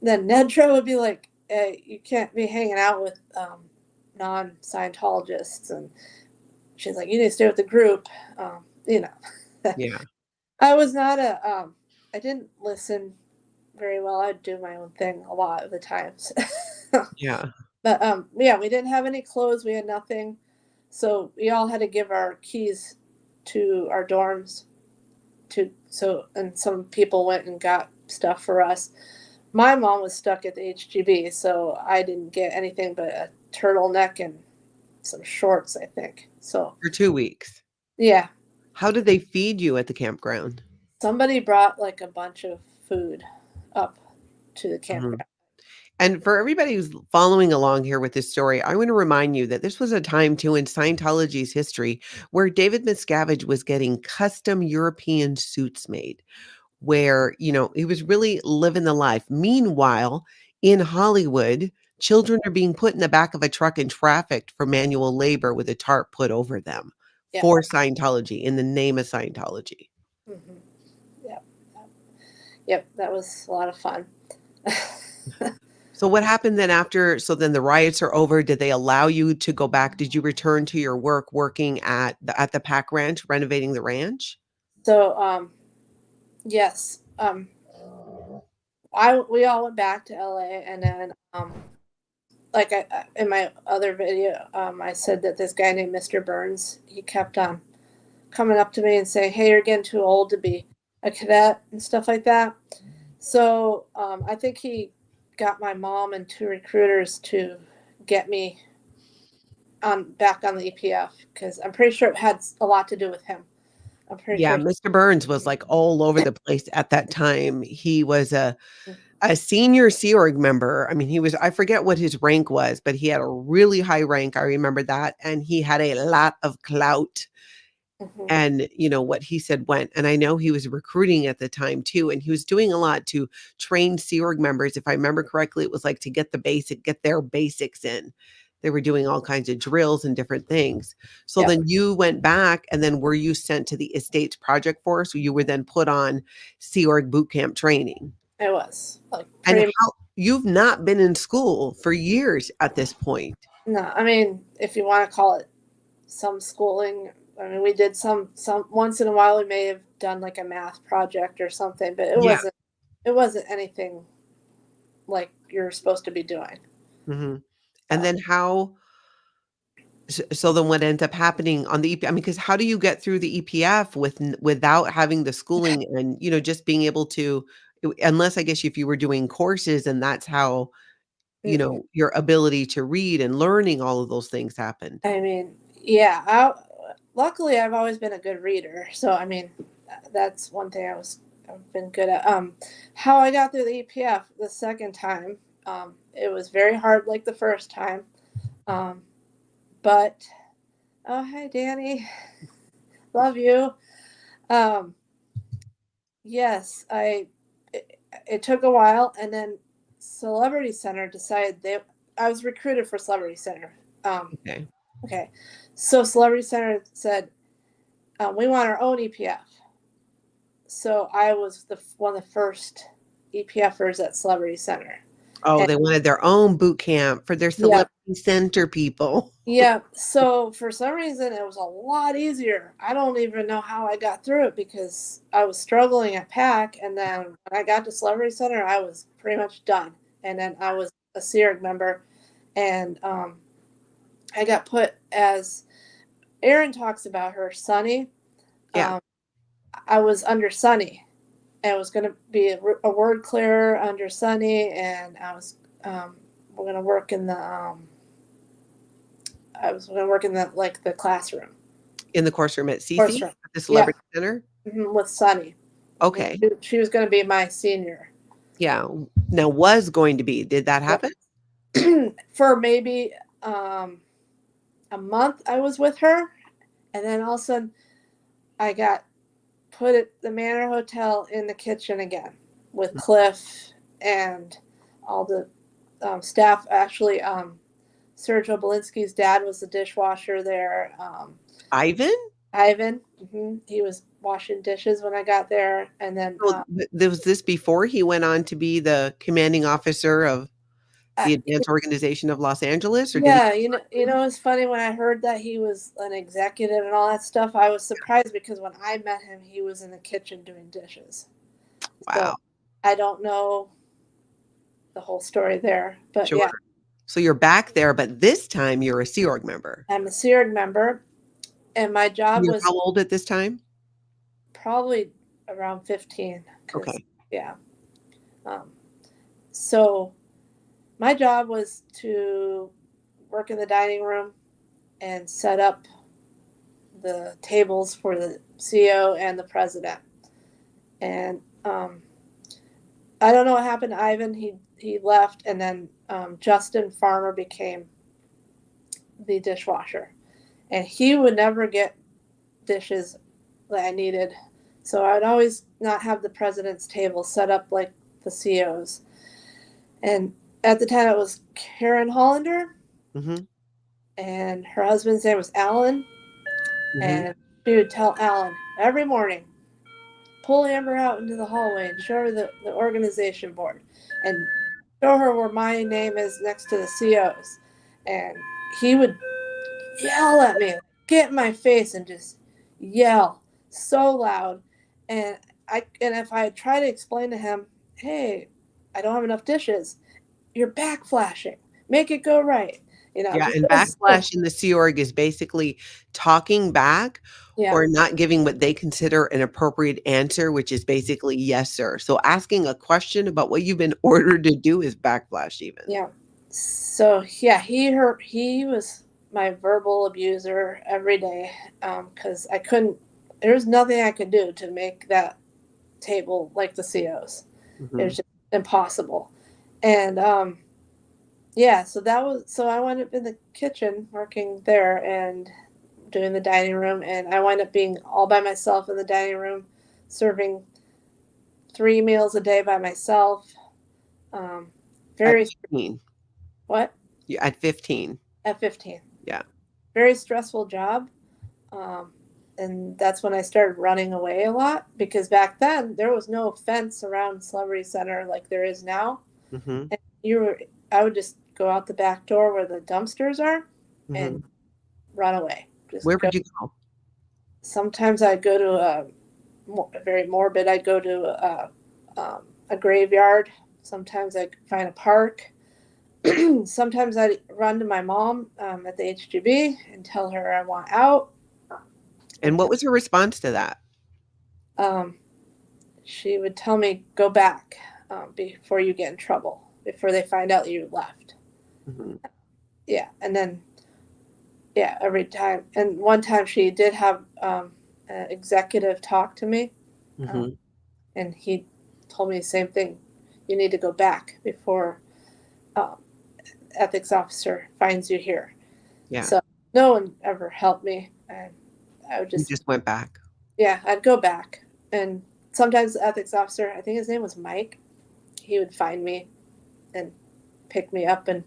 then Nedra would be like, hey, "You can't be hanging out with non Scientologists," and she's like, "You need to stay with the group," you know. Yeah. I was not a I didn't listen very well. I'd do my own thing a lot of the times. Yeah. But yeah, we didn't have any clothes. We had nothing. So we all had to give our keys to our dorms to, so, and some people went and got stuff for us. My mom was stuck at the HGB, so I didn't get anything but a turtleneck and some shorts, I think. So For 2 weeks. yeah, How did they feed you at the campground? somebody brought like a bunch of food up to the Mhm. campground. And for everybody who's following along here with this story, I want to remind you that this was a time too in Scientology's history where David Miscavige was getting custom European suits made, where, he was really living the life. Meanwhile, in Hollywood, children are being put in the back of a truck and trafficked for manual labor with a tarp put over them Yeah. for Scientology in the name of Scientology. Mm-hmm. Yep. Yep. That was a lot of fun. So what happened then after? So then the riots are over. Did they allow you to go back? Did you return to your work working at the pack ranch, renovating the ranch? So yes, we all went back to LA, and then like in my other video, I said that this guy named Mr. Burns, he kept on coming up to me and saying, "Hey, you're getting too old to be a cadet," and stuff like that. So I think he got my mom and two recruiters to get me on back on the EPF, because I'm pretty sure it had a lot to do with him. I'm pretty Yeah, sure. Mr. Burns was like all over the place at that time. He was a senior Sea Org member. I mean, he was, I forget what his rank was, but he had a really high rank. I remember that. And he had a lot of clout. Mhm. And, you know, what he said went. And I know he was recruiting at the time too. And he was doing a lot to train Sea Org members. If I remember correctly, it was like to get their basics in. They were doing all kinds of drills and different things. So Yep, then you went back, and then were you sent to the Estates Project Force? So you were then put on Sea Org boot camp training. it was like And pretty. how you've not been in school for years at this point. No, I mean, if you want to call it some schooling, I mean, we did some once in a while. We may have done like a math project or something, but it Yeah. wasn't anything like you're supposed to be doing. Mhm. And So then so then what ends up happening on the EP, I mean, because how do you get through the EPF without having the schooling and, you know, just being able to, unless I guess if you were doing courses and that's how, you mm-mm. know, your ability to read and learning all of those things happened. I mean, yeah. Luckily, I've always been a good reader, so I mean, that's one thing I've been good at. How I got through the EPF the second time, it was very hard, like the first time. Um, but oh, hi, Danny, love you. Um, yes, it took a while, and then Celebrity Center decided they. I was recruited for Celebrity Center. Okay. Okay, so Celebrity Center said, we want our own EPF. So I was one of the first EPFers at Celebrity Center. Oh, And they wanted their own boot camp for their yeah, celebrity center people. yeah. So for some reason, it was a lot easier. I don't even know how I got through it, because I was struggling at PAC. And then when I got to Celebrity Center, I was pretty much done. And then I was a CERG member. And I got put as Erin talks about her, Sunny. Yeah. Um, I was under Sunny. And it was going to be a word clearer under Sunny, and we're going to work in the I was going to work in the like the classroom, In the course room at CC, course room. at the Yeah, celebrity center. with Sunny. And Okay. she was going to be my senior. Yeah. Now was going to be, did that happen? For maybe a month, I was with her, and then all of a sudden, I got put at the Manor Hotel in the kitchen again with Cliff and all the staff. Actually, Sergio Belinsky's dad was the dishwasher there. Ivan? Ivan, he was washing dishes when I got there, and then So was this before he went on to be the commanding officer of I, the Advanced Organization of Los Angeles, or did he? yeah, it's funny when I heard that he was an executive and all that stuff. I was surprised, because when I met him, he was in the kitchen doing dishes. So Wow. I don't know the whole story there, but Sure. yeah, So you're back there, but this time you're a Sea Org member. I'm a SEERG member, and my job You're was how old at this time? probably around 15, because Okay. yeah. Um, so my job was to work in the dining room and set up the tables for the CEO and the president. And I don't know what happened to Ivan. He left, and then Justin Farmer became the dishwasher, and he would never get dishes that I needed. So I'd always not have the president's table set up like the CEO's. And at the time, it was Karen Hollander, Mm-hmm. and her husband's name was Alan. Mm-hmm. And she would tell Alan every morning, pull Amber out into the hallway and show her the organization board. And show her where my name is next to the CO's. And he would yell at me, get in my face and just yell so loud. And if I try to explain to him, hey, I don't have enough dishes, you're backflashing. Make it go right. Yeah, and Because backlash in the Sea Org is basically talking back yeah, or not giving what they consider an appropriate answer, which is basically yes, sir. So asking a question about what you've been ordered to do is backlash even. yeah. So yeah, he was my verbal abuser every day because I couldn't. There was nothing I could do to make that table like the CO's. It was Mhm. just impossible. And yeah, so I wound up in the kitchen working there and doing the dining room, and I wind up being all by myself in the dining room, serving 3 meals a day by myself. Um, At very 15. what Yeah, at 15. at 15. Yeah. Very stressful job. Um, and that's when I started running away a lot because back then there was no fence around Celebrity Center like there is now. Mhm. And I would just go out the back door where the dumpsters are and Mhm. run away. Just Where go. would you go? Sometimes I'd go to very morbid. I'd go to a graveyard. Sometimes I'd find a park. Sometimes I'd run to my mom at the HGB and tell her I want out. And And what was your response to that? um, she would tell me, go back before you get in trouble, before they find out you left. Mhm. Yeah. And then, yeah, every time. And one time she did have an executive talk to me, um, Mhm. and he told me the same thing. You need to go back before um, ethics officer finds you here. Yeah. So no one ever helped me. And I would You just, just went back. yeah, I'd go back. And sometimes the ethics officer, I think his name was Mike, he would find me and pick me up, and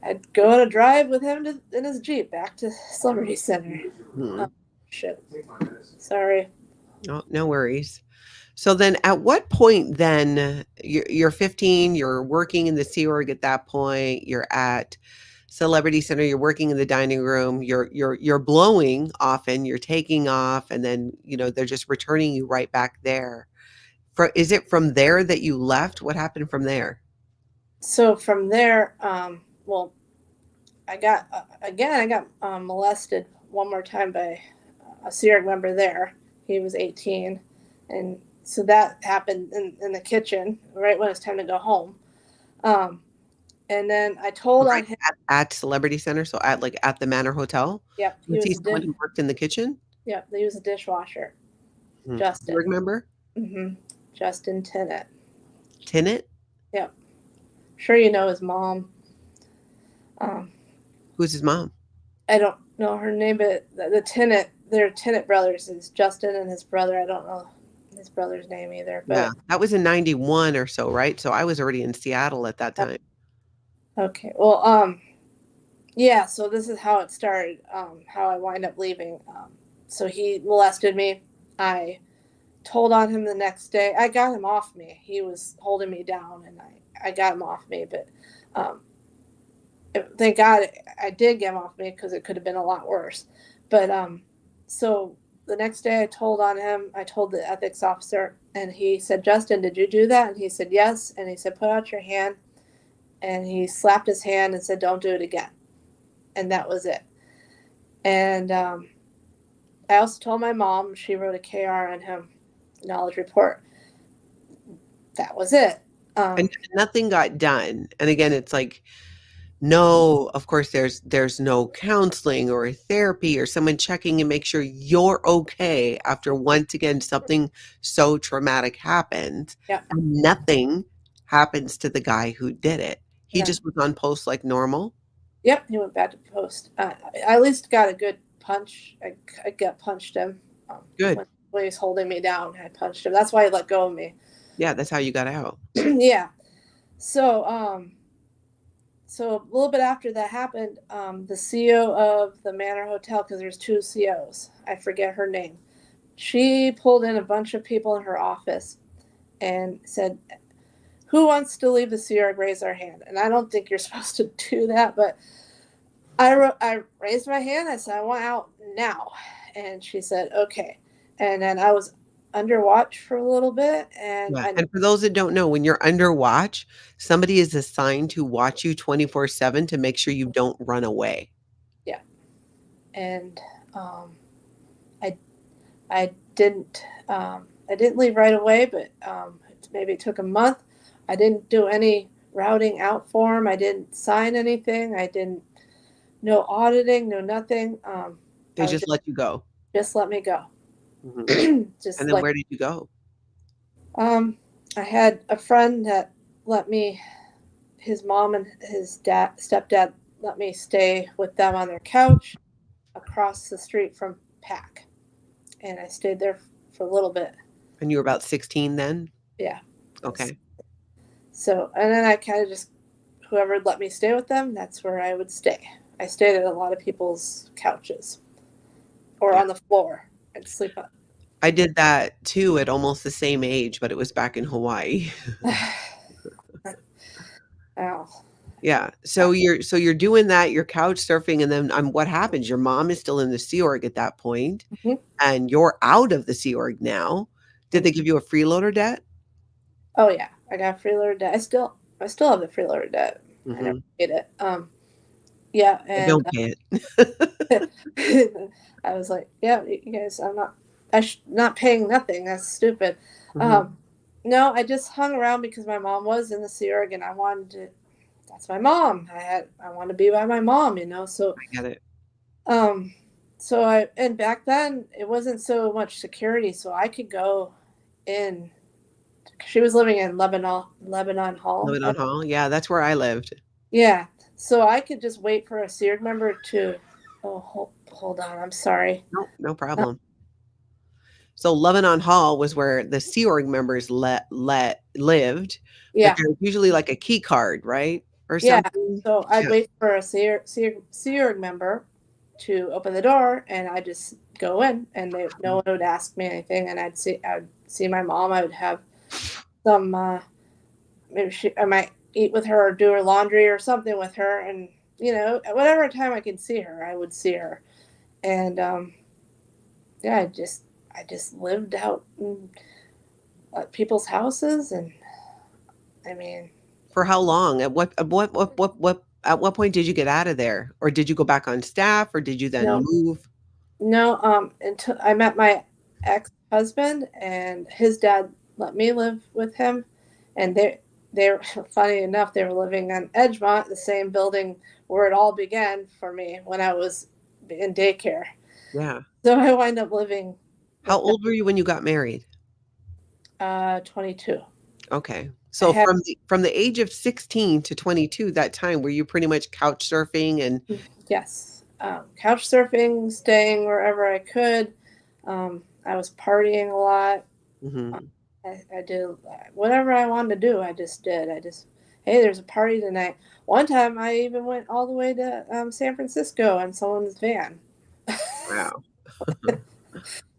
I'd go on a drive with him in his Jeep back to Celebrity Center. Oh, Mhm. shit. Sorry. Oh, no worries. So then at what point then you're 15, you're working in the Sea Org at that point, you're at Celebrity Center, you're working in the dining room, you're blowing often, you're taking off, and then, they're just returning you right back there. Is it from there that you left? What happened from there? So from there, well, I got molested one more time by a SEERG member there. He was 18. And so that happened in the kitchen right when it's time to go home. Um, and then I told Right on him, at Celebrity Center, so at the Manor Hotel? yep, Was he someone who worked in the kitchen? he was a dishwasher, Mhm. You Justin. remember? Justin Tennant. Tenant? Yep. Sure, you know his mom. Um, Who's his mom? I don't know her name, but the Tennant, they're Tennant brothers. Is Justin and his brother. I don't know his brother's name either. Yeah, But that was in 91 or so, right? So I was already in Seattle at that time. okay, well, yeah. So this is how it started. How I wind up leaving. So he molested me. I told on him the next day. I got him off me. He was holding me down, and I got him off me. But um, thank God I did get him off me because it could have been a lot worse. But so the next day I told on him. I told the ethics officer, and he said, "Justin, did you do that?" And he said, "Yes." And he said, "Put out your hand." And he slapped his hand and said, "Don't do it again." And that was it. And I also told my mom. She wrote a KR on him, knowledge report. That was it. And nothing got done. And again, it's like, no, of course, there's no counseling or therapy or someone checking and make sure you're okay after once again something so traumatic happened, Yeah. and nothing happens to the guy who did it. He Yeah. just was on post like normal. Yep, he went back to post. I at least got a good punch. I got punched him Good. when he was holding me down. I punched him. That's why he let go of me. Yeah, that's how you got out. Yeah. So so a little bit after that happened, the CEO of the Manor Hotel, because there's two COs, I forget her name. She pulled in a bunch of people in her office and said, who wants to leave the Sea Org? Raise our hand. And I don't think you're supposed to do that, but I raised my hand. I said, I want out now. And she said, okay. And then I was under watch for a little bit. And Yeah. And for those that don't know, when you're under watch, somebody is assigned to watch you 24/7 to make sure you don't run away. yeah. And I I didn't leave right away, but maybe it took a month. I didn't do any routing out form. I didn't sign anything. I didn't no auditing, no nothing. They just let you go. Just let me go. Mhm. And Just then like where did you go? I had a friend that let me. His mom and his stepdad let me stay with them on their couch across the street from PAC, and I stayed there for a little bit. And you were about 16 then? Yeah. Okay. So, and then I kind of just whoever would let me stay with them, that's where I would stay. I stayed at a lot of people's couches or Yeah. on the floor. I'd sleep on. I did that too at almost the same age, but it was back in Hawaii. Oh, Yeah. So you're doing that, you're couch surfing, and then what happens? Your mom is still in the Sea Org at that point, mhm. and you're out of the Sea Org now. Did they give you a freeloader debt? Oh yeah, I got freeloader debt. I still have the freeloader debt. I never Mhm. paid it. Yeah, I and don't pay it. I was like, yeah, you guys, not paying nothing. That's stupid. Mhm. Um, no, I just hung around because my mom was in the Sea Org, and I wanted to. That's my mom. I want to be by my mom, you know. So, I get it. um, and back then it wasn't so much security, so I could go in. She was living in Lebanon Hall. Lebanon Hall? Yeah, that's where I lived. Yeah, so I could just wait for a Sea Org member to. Oh, hold on. I'm sorry. No, no Uh, problem. So Lebanon Hall was where the Sea Org members let lived, but yeah, there's usually like a key card, right? Or yeah. something? So I'd Yeah. wait for a Sea Org member to open the door, and I just go in, and no one would ask me anything, and I'd see my mom. I would have some maybe I might eat with her or do her laundry or something with her, and whatever time I could see her, I would see her, and yeah, I just lived out in people's houses, and I mean, For how long? At what point did you get out of there? Or did you go back on staff or did you then no, move? no, until I met my ex-husband, and his dad let me live with him, and they were funny enough, they were living on Edgemont, the same building where it all began for me when I was in daycare. Yeah. So I wind up living How with them. old were you when you got married? 22. Okay. I So had from the age of 16 to 22, that time, were you pretty much couch surfing and yes, couch surfing, staying wherever I could. I was partying a lot. mhm. I did whatever I wanted to do. I just did. Hey, there's a party tonight. One time, I even went all the way to San Francisco in someone's van. Wow.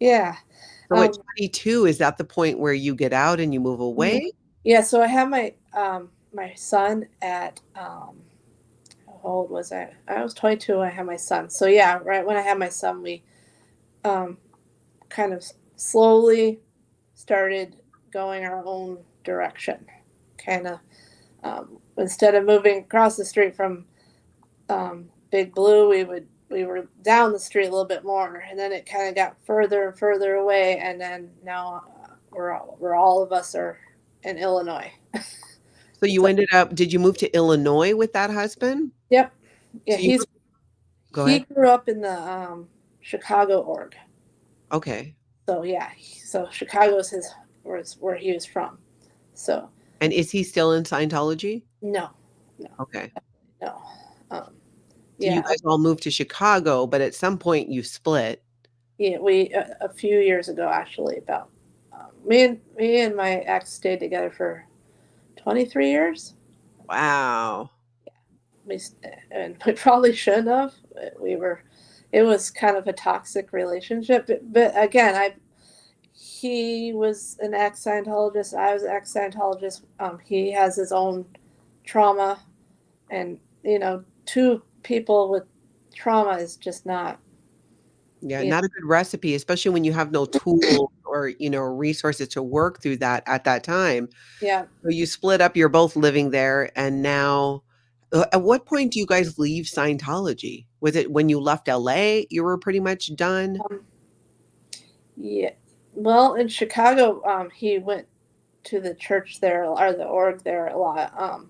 Yeah. So at Um, 22, is that the point where you get out and you move mhm. away? Yeah. So I have my son at how old was I? I was 22. I had my son. So yeah, right when I had my son, we um, kind of slowly started going our own direction. Kind of instead of moving across the street from Big Blue, we were down the street a little bit more, and then it kind of got further and further away, and then now we're all of us are in Illinois. So you So ended up, did you move to Illinois with that husband? yep, yeah, So you go he ahead. grew up in the Chicago org. Okay. So yeah, so Chicago's his was where he was from. So And is he still in Scientology? no, no, Okay. no. Um, So you yeah, guys all moved to Chicago, but at some point you split. yeah. We a few years ago, actually, about me and my ex stayed together for 23 years. Wow. We and we probably shouldn't have. We were, it was kind of a toxic relationship. But again, he was an ex-Scientologist. I was an ex-Scientologist. He has his own trauma, and two people with trauma is just not. Yeah, You not a good recipe, especially when you have no tools or, resources to work through that at that time. Yeah. So you split up, you're both living there, and now at what point do you guys leave Scientology? Was it when you left LA, you were pretty much done? Um, yeah. Well, in Chicago, he went to the church there or the org there a lot.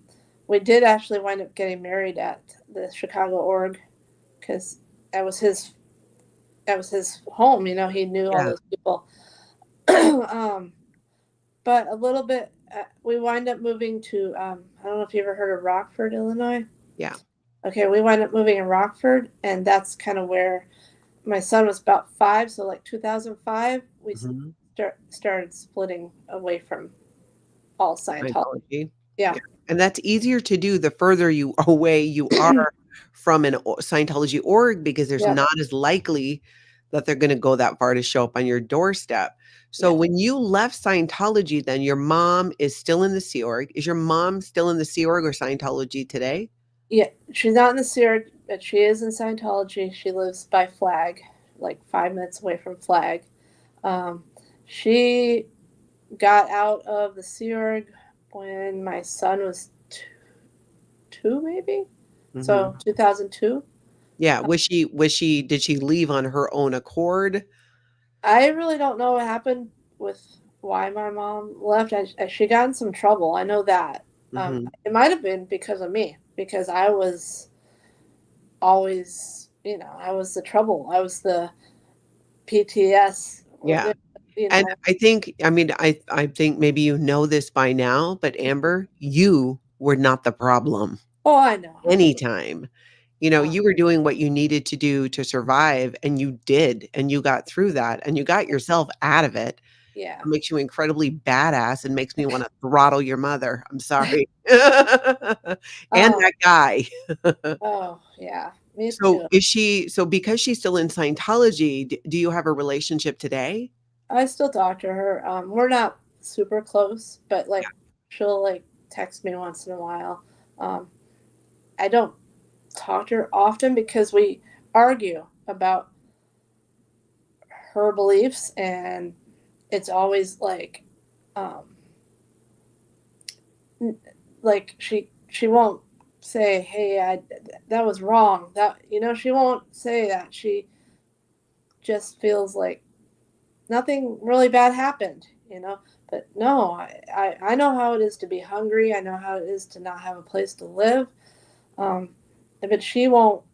We did actually wind up getting married at the Chicago org because that was his home. He knew all Yeah, those people. But a little bit, we wind up moving to. I don't know if you ever heard of Rockford, Illinois. yeah. Okay, we wind up moving in Rockford, and that's kind of where my son was about 5. So like 2005, we Mhm. started splitting away from all Scientology. Scientology. Yeah. Yeah, and that's easier to do the further you away you are from an Scientology org because there's Yep. not as likely that they're gonna go that far to show up on your doorstep. So Yeah. when you left Scientology, then your mom is still in the Sea Org. Is your mom still in the Sea Org or Scientology today? Yeah. She's not in the Sierra, but she is in Scientology. She lives by Flag, like 5 minutes away from Flag. Um, she got out of the Sea Org when my son was two, maybe. Mhm. So 2002. Yeah, was she did she leave on her own accord? I really don't know what happened with why my mom left. She got in some trouble. I know that. Mhm. It might have been because of me, because I was always, I was the trouble. I was the PTS. Yeah. You And know. I think maybe you know this by now, but Amber, you were not the problem Oh, I know. anytime. Uh, You were doing what you needed to do to survive, and you did, and you got through that, and you got yourself out of it. yeah. It makes you incredibly badass and makes me wanna throttle your mother. I'm sorry. And Oh, that guy. oh, yeah. Me too. So because she's still in Scientology, d do you have a relationship today? I still talk to her. We're not super close, but like she'll like text me once in a while. Um, I don't talk to her often because we argue about her beliefs, and it's always um, like she won't say, "Hey, that was wrong." She won't say that. She just feels like nothing really bad happened. But no, I know how it is to be hungry. I know how it is to not have a place to live. Um, but she won't,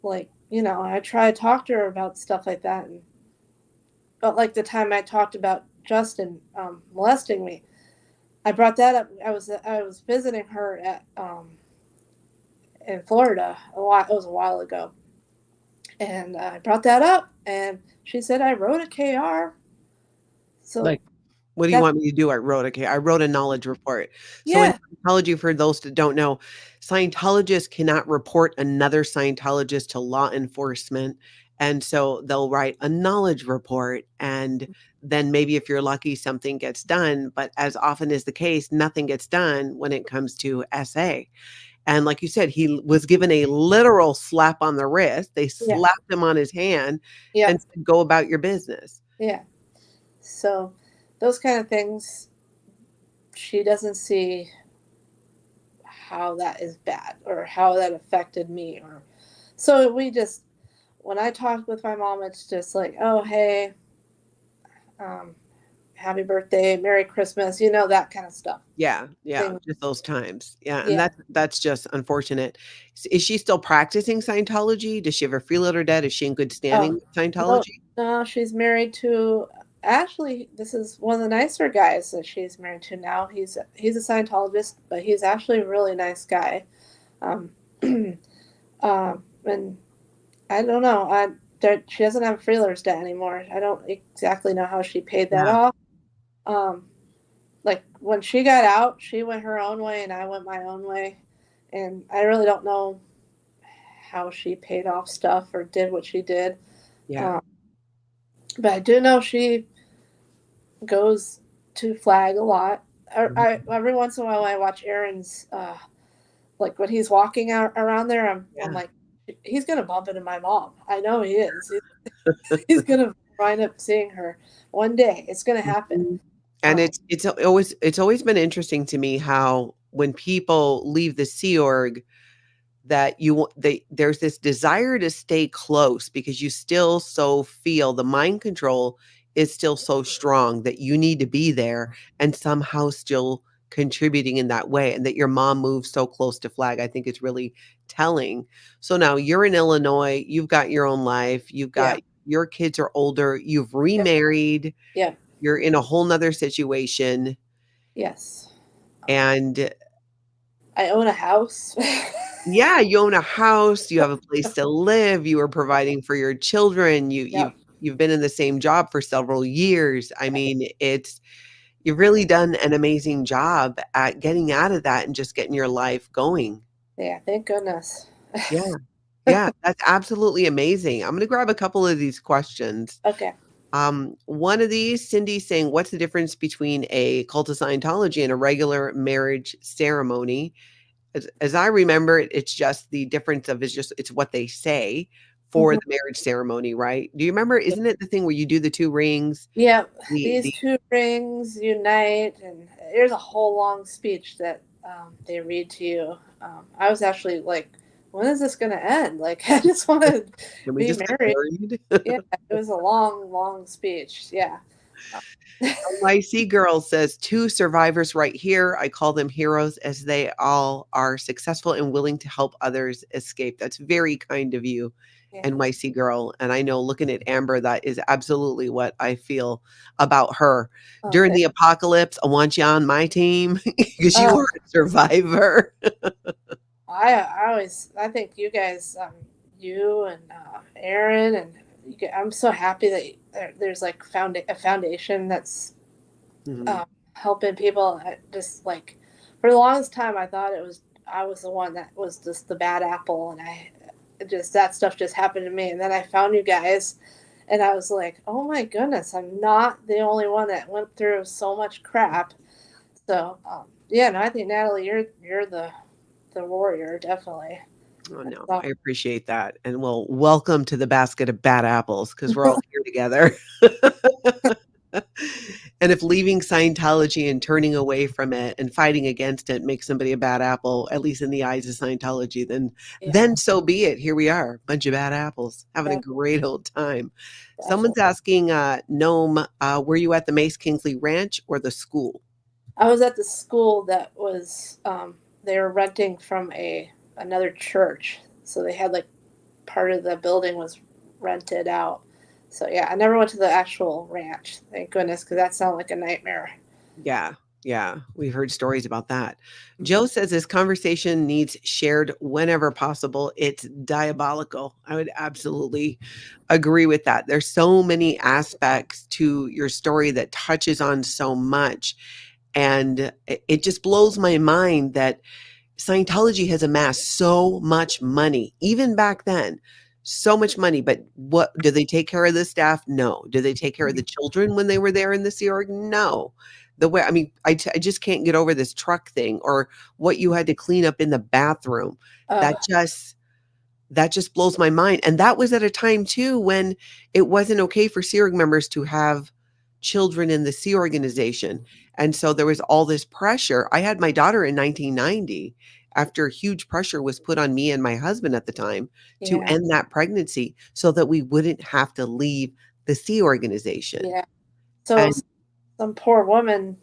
I try to talk to her about stuff like that. But like the time I talked about Justin molesting me, I brought that up. I was visiting her at in Florida a while. It was a while ago, and I brought that up, and she said I wrote a KR. So Like, what do you that want me to do? I wrote a knowledge report. So in yeah, Scientology, for those that don't know, Scientologists cannot report another Scientologist to law enforcement, and so they'll write a knowledge report, and then maybe if you're lucky, something gets done, but as often is the case, nothing gets done when it comes to SA. And like you said, he was given a literal slap on the wrist. They yeah, slapped him on his hand yeah, and said, "Go about your business." yeah. So those kind of things, she doesn't see how that is bad or how that affected me. Or so we just when I talk with my mom, it's just like, oh hey, um, happy birthday, Merry Christmas, that kind of stuff. Yeah, yeah, Thing, just those times. Yeah, and yeah. that's just unfortunate. Is she still practicing Scientology? Does she have a freeloader debt? Is she in good Oh standing with no, Scientology? no, she's married to. Actually, this is one of the nicer guys that she's married to now. He's a Scientologist, but he's actually a really nice guy. Um, and I don't know. She doesn't have a freeloader's debt anymore. I don't exactly know how she paid that Yeah, off. Um, like when she got out, she went her own way and I went my own way. And I really don't know how she paid off stuff or did what she did. yeah. Um, but I do know she goes to flag a lot. Mhm. Every once in a while, I watch Aaron's like when he's walking out around there. I'm Yeah. like, he's gonna bump into my mom. I know he is. He's gonna wind up seeing her one day. It's gonna happen. Mhm. And Um, it's always been interesting to me how when people leave the Sea Org, that there's this desire to stay close because you still so feel the mind control is still so strong that you need to be there and somehow still contributing in that way, and that your mom moves so close to flag. I think it's really telling. So now you're in Illinois, you've got your own life, you've yeah, got your kids are older, you've yep, remarried, yeah, you're in a whole nother situation, yes. and I own a house. yeah, you own a house, you have a place to live, you are providing for your children, Yep. you've been in the same job for several years. I mean, you've really done an amazing job at getting out of that and just getting your life going. Yeah, thank goodness. Yeah. Yeah, that's absolutely amazing. I'm gonna grab a couple of these questions. Okay. One of these, Cindy saying, "What's the difference between a cult of Scientology and a regular marriage ceremony?" As I remember it, it's just the difference of is just it's what they say for Mhm. the marriage ceremony, right? Do you remember, isn't it the thing where you do the 2 rings? Yeah, these The two rings unite, and there's a whole long speech that they read to you. I was actually like, when is this going to end? Like, I just want to Can we be just get married. married? Yeah, it was a long, long speech. Yeah. Uh, YC Girl says, "2 survivors right here. I call them heroes as they all are successful and willing to help others escape." That's very kind of you, yeah. NYC Girl. And I know looking at Amber, that is absolutely what I feel about her. During Okay. the apocalypse, I want you on my team because you Uh, are a survivor. I think you guys, you and Aaron, and I'm so happy that there's like a foundation that's Mhm. um, helping people. Just like for the longest time, I was the one that was just the bad apple, and that stuff just happened to me. And then I found you guys, and I was like, oh my goodness, I'm not the only one that went through so much crap. So yeah, no, I think Natalie, you're the warrior, definitely. Oh, no, So, I appreciate that. And well, welcome to the basket of bad apples because we're all here together. And if leaving Scientology and turning away from it and fighting against it makes somebody a bad apple, at least in the eyes of Scientology, then yeah, then so be it. Here we are, a bunch of bad apples having a great old time. definitely. Someone's asking, Gnome, were you at the Mace Kingsley Ranch or the school? I was at the school that was they were renting from a another church, so they had like part of the building was rented out. So yeah, I never went to the actual ranch. Thank goodness, because that sounded like a nightmare. Yeah, yeah, we've heard stories about that. Joe says this conversation needs shared whenever possible. It's diabolical. I would absolutely agree with that. There's so many aspects to your story that touches on so much. And it just blows my mind that Scientology has amassed so much money, even back then, so much money. But what do they take care of the staff? No. Do they take care of the children when they were there in the Sea Org? No. The way, I mean, I just can't get over this truck thing or what you had to clean up in the bathroom. Uh, That just that just blows my mind. And that was at a time too when it wasn't okay for Sea Org members to have children in the Sea organization. And so there was all this pressure. I had my daughter in 1990 after huge pressure was put on me and my husband at the time to yeah, end that pregnancy so that we wouldn't have to leave the Sea organization. yeah. So And some poor woman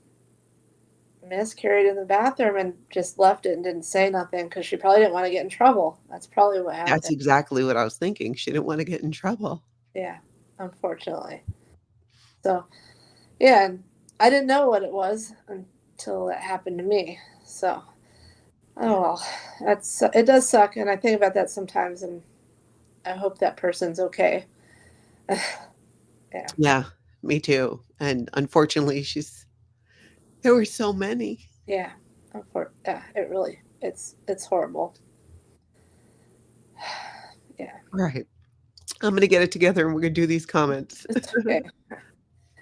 miscarried in the bathroom and just left it and didn't say nothing because she probably didn't want to get in trouble. That's probably what that's happened. exactly what I was thinking. She didn't want to get in trouble. Yeah, unfortunately. So yeah, and I didn't know what it was until it happened to me. So Yeah. oh well, it does suck, and I think about that sometimes, and I hope that person's okay. Yeah, Yeah, me too. And unfortunately, there were so many. yeah, yeah. It really, it's horrible. Yeah, All right. I'm gonna get it together and we're gonna do these comments. it's okay.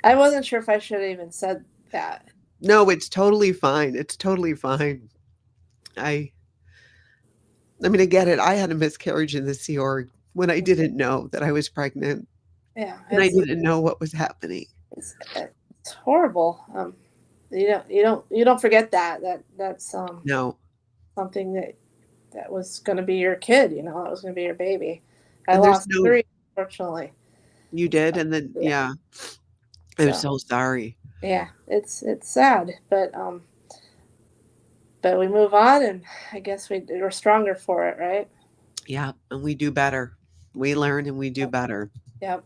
I wasn't sure if I should have even said that. No, it's totally fine. It's totally fine. I I mean, I get it. I had a miscarriage in the Sea Org when I didn't know that I was pregnant Yeah, and I didn't know what was happening. it's horrible. You don't forget that's No. something that was going to be your kid. That was going to be your baby. I And there's lost no three, unfortunately. you did? And then Yeah. yeah, I'm So so sorry. yeah, it's sad, but we move on, and I guess we're stronger for it, right? Yeah, and we do better. We learn and we do better. Yep.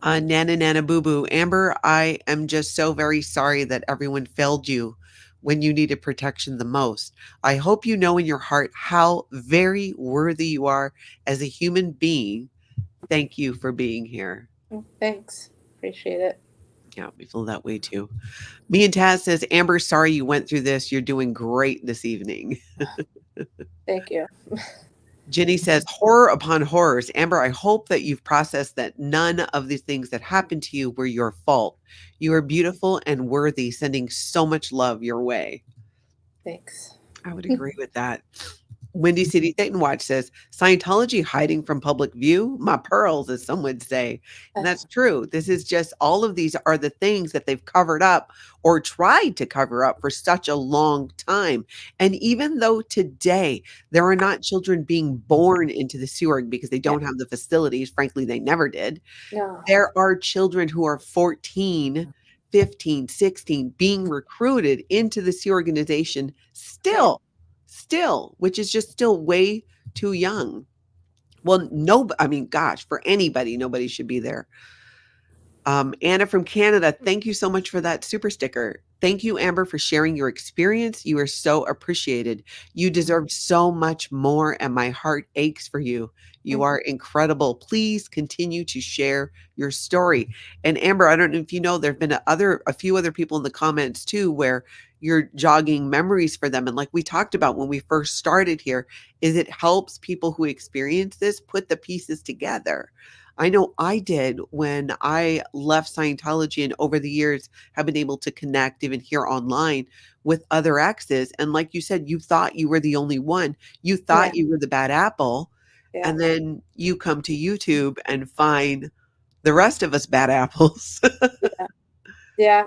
Nana Nana Boo Boo. Amber, I am just so very sorry that everyone failed you when you needed protection the most. I hope you know in your heart how very worthy you are as a human being. Thank you for being here. Thanks. Appreciate it. Yeah, we feel that way too. Me and Taz says, Amber, sorry you went through this. You're doing great this evening. Thank you. Jenny says, horror upon horrors. Amber, I hope that you've processed that none of the things that happened to you were your fault. You are beautiful and worthy, sending so much love your way. Thanks. I would agree with that. Windy City Satan Watch says, Scientology hiding from public view? My pearls, as some would say. And that's true. This is just all of these are the things that they've covered up or tried to cover up for such a long time. And even though today there are not children being born into the sewer because they Yeah. don't have the facilities, frankly, they never did. No. There are children who are 14, 15, 16 being recruited into this organization still, which is just still way too young. Well, no, I mean, gosh, for anybody, nobody should be there. Anna from Canada, thank you so much for that super sticker. Thank you, Amber, for sharing your experience. You are so appreciated. You deserve so much more, and my heart aches for you. You are incredible. Please continue to share your story. And Amber, I don't know if you know, there have been a few other people in the comments too, where you're jogging memories for them. And like we talked about when we first started here, is it helps people who experience this put the pieces together. I know I did when I left Scientology and over the years have been able to connect even here online with other exes. And like you said, you thought you were the only one. You thought you were the bad apple. Yeah. And then you come to YouTube and find the rest of us bad apples. Yeah.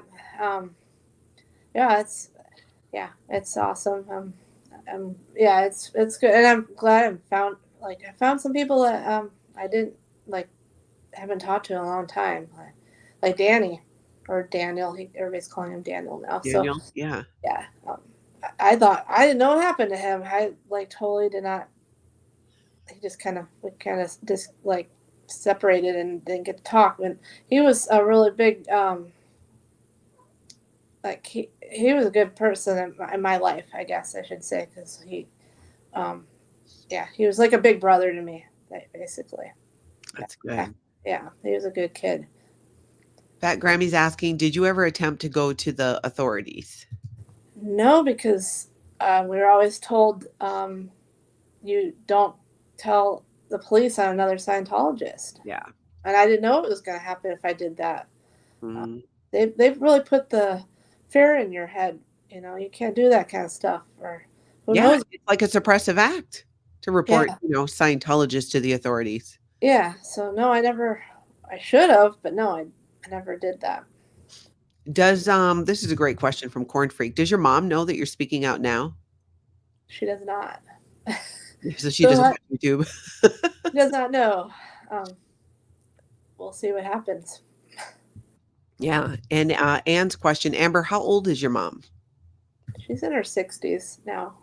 Yeah. It's awesome. Yeah, it's good, and I'm glad I found some people that I didn't like haven't talked to in a long time, like Danny or Daniel. Everybody's calling him Daniel now. So Daniel, yeah. yeah, I thought I didn't know what happened to him. I totally did not. He just just separated and didn't get to talk. And he was a really big he was a good person in my life, I guess I should say, because he was like a big brother to me, basically. That's good. Yeah, he was a good kid. Fat Grammy's asking, did you ever attempt to go to the authorities? No, because we were always told you don't tell the police on another Scientologist. Yeah. And I didn't know it was going to happen if I did that. Mm. They've really put the fear in your head. You can't do that kind of stuff. Or who Yeah, knows? it's like a suppressive act to report, Scientologists to the authorities. Yeah. So no, I should have, but no, I never did that. Does this is a great question from Corn Freak. Does your mom know that you're speaking out now? She does not. So she doesn't watch YouTube. She does not know. We'll see what happens. Yeah. And Anne's question, Amber, how old is your mom? She's in her 60s now.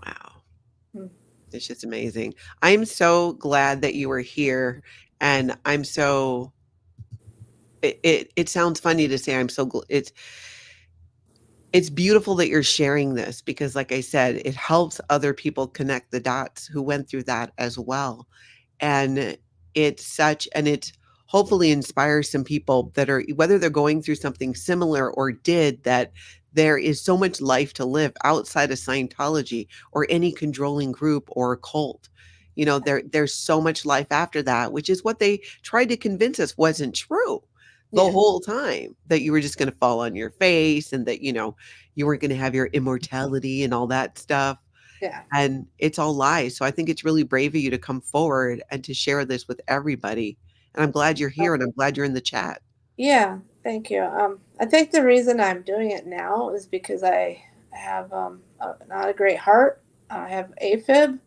Wow. It's just amazing. I'm so glad that you were here. And I'm so it sounds funny to say it's beautiful that you're sharing this because like I said, it helps other people connect the dots who went through that as well. And it hopefully inspires some people that are whether they're going through something similar or did that there is so much life to live outside of Scientology or any controlling group or cult. There's so much life after that, which is what they tried to convince us wasn't true. the Yeah. whole time, that you were just gonna fall on your face and that, you weren't gonna have your immortality and all that stuff, Yeah. and it's all lies. So I think it's really brave of you to come forward and to share this with everybody, and I'm glad you're here, and I'm glad you're in the chat. Yeah, thank you. I think the reason I'm doing it now is because I have not a great heart. I have AFib,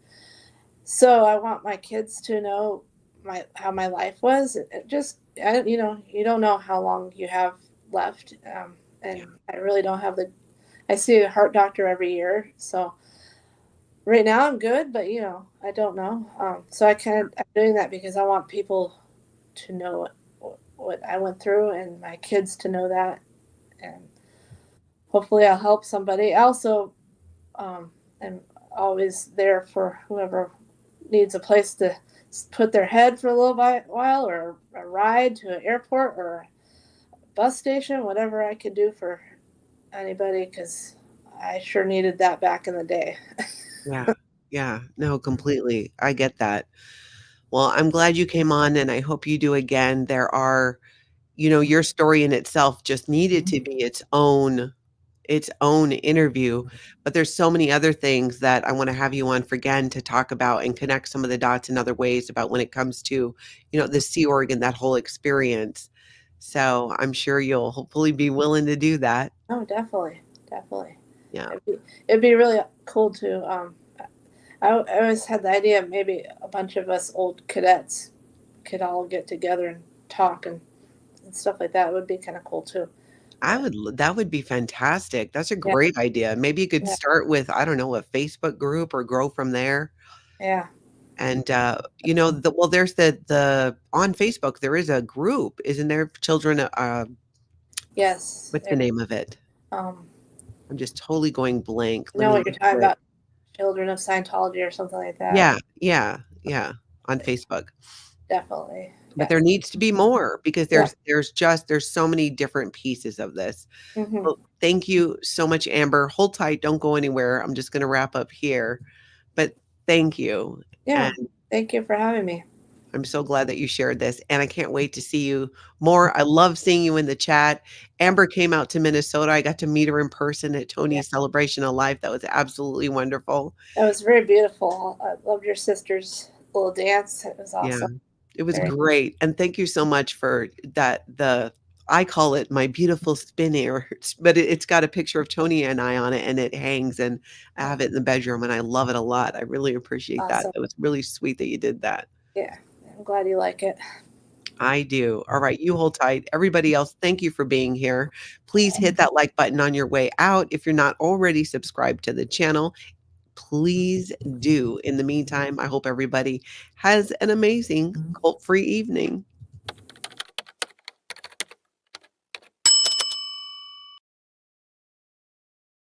so I want my kids to know my how my life was. It just, you don't know how long you have left, Yeah. and I really don't have the. I see a heart doctor every year, so right now I'm good, but I don't know. So I'm doing that because I want people to know what I went through, and my kids to know that, and hopefully I'll help somebody. I also am always there for whoever needs a place to put their head for a little while, or a ride to an airport or a bus station, whatever I could do for anybody, because I sure needed that back in the day. Yeah. Yeah. No, completely. I get that. Well, I'm glad you came on, and I hope you do again. There are your story in itself just needed to be its own interview, but there's so many other things that I wanna have you on for again to talk about and connect some of the dots in other ways about when it comes to, the Sea Org and that whole experience. So, I'm sure you'll hopefully be willing to do that. Oh, definitely, definitely. Yeah. It'd be really cool to. I always had the idea of maybe a bunch of us old cadets could all get together and talk and stuff like that. It would be kind of cool too. But That would be fantastic. That's a yeah, great idea. Maybe you could yeah, start with, I don't know, a Facebook group or grow from there. yeah. And, there's the on Facebook, there is a group, isn't there? Children, Yes. what's the name of it? Um, I'm just totally going blank. I Let know me what you're look talking for it. about. Children of Scientology or something like that. Yeah, yeah, yeah, on Facebook. Definitely. But there Yes. needs to be more because Yeah. there's so many different pieces of this. Hmm. Well, thank you so much, Amber. Hold tight, don't go anywhere. I'm just gonna wrap up here. But thank you, and Yeah. Thank you for having me. I'm so glad that you shared this, and I can't wait to see you more. I love seeing you in the chat. Amber came out to Minnesota. I got to meet her in person at Yeah. Tony's Celebration of Life. That was absolutely wonderful. That was very beautiful. I loved your sister's little dance. It was Yeah, awesome. it was Very. great, and thank you so much for that I call it my beautiful spin air, but it's got a picture of Tony and I on it, and it hangs, and I Oh, have it in the bedroom, and I love it a lot. I really appreciate that. awesome. It was really sweet that you did that. Yeah. I'm glad you like it. I do. All right, you hold tight. Everybody else, thank you for being here. Please hit that like button on your way out. If you're not already subscribed to the channel, please do. In the meantime, I hope everybody has an amazing cult-free evening.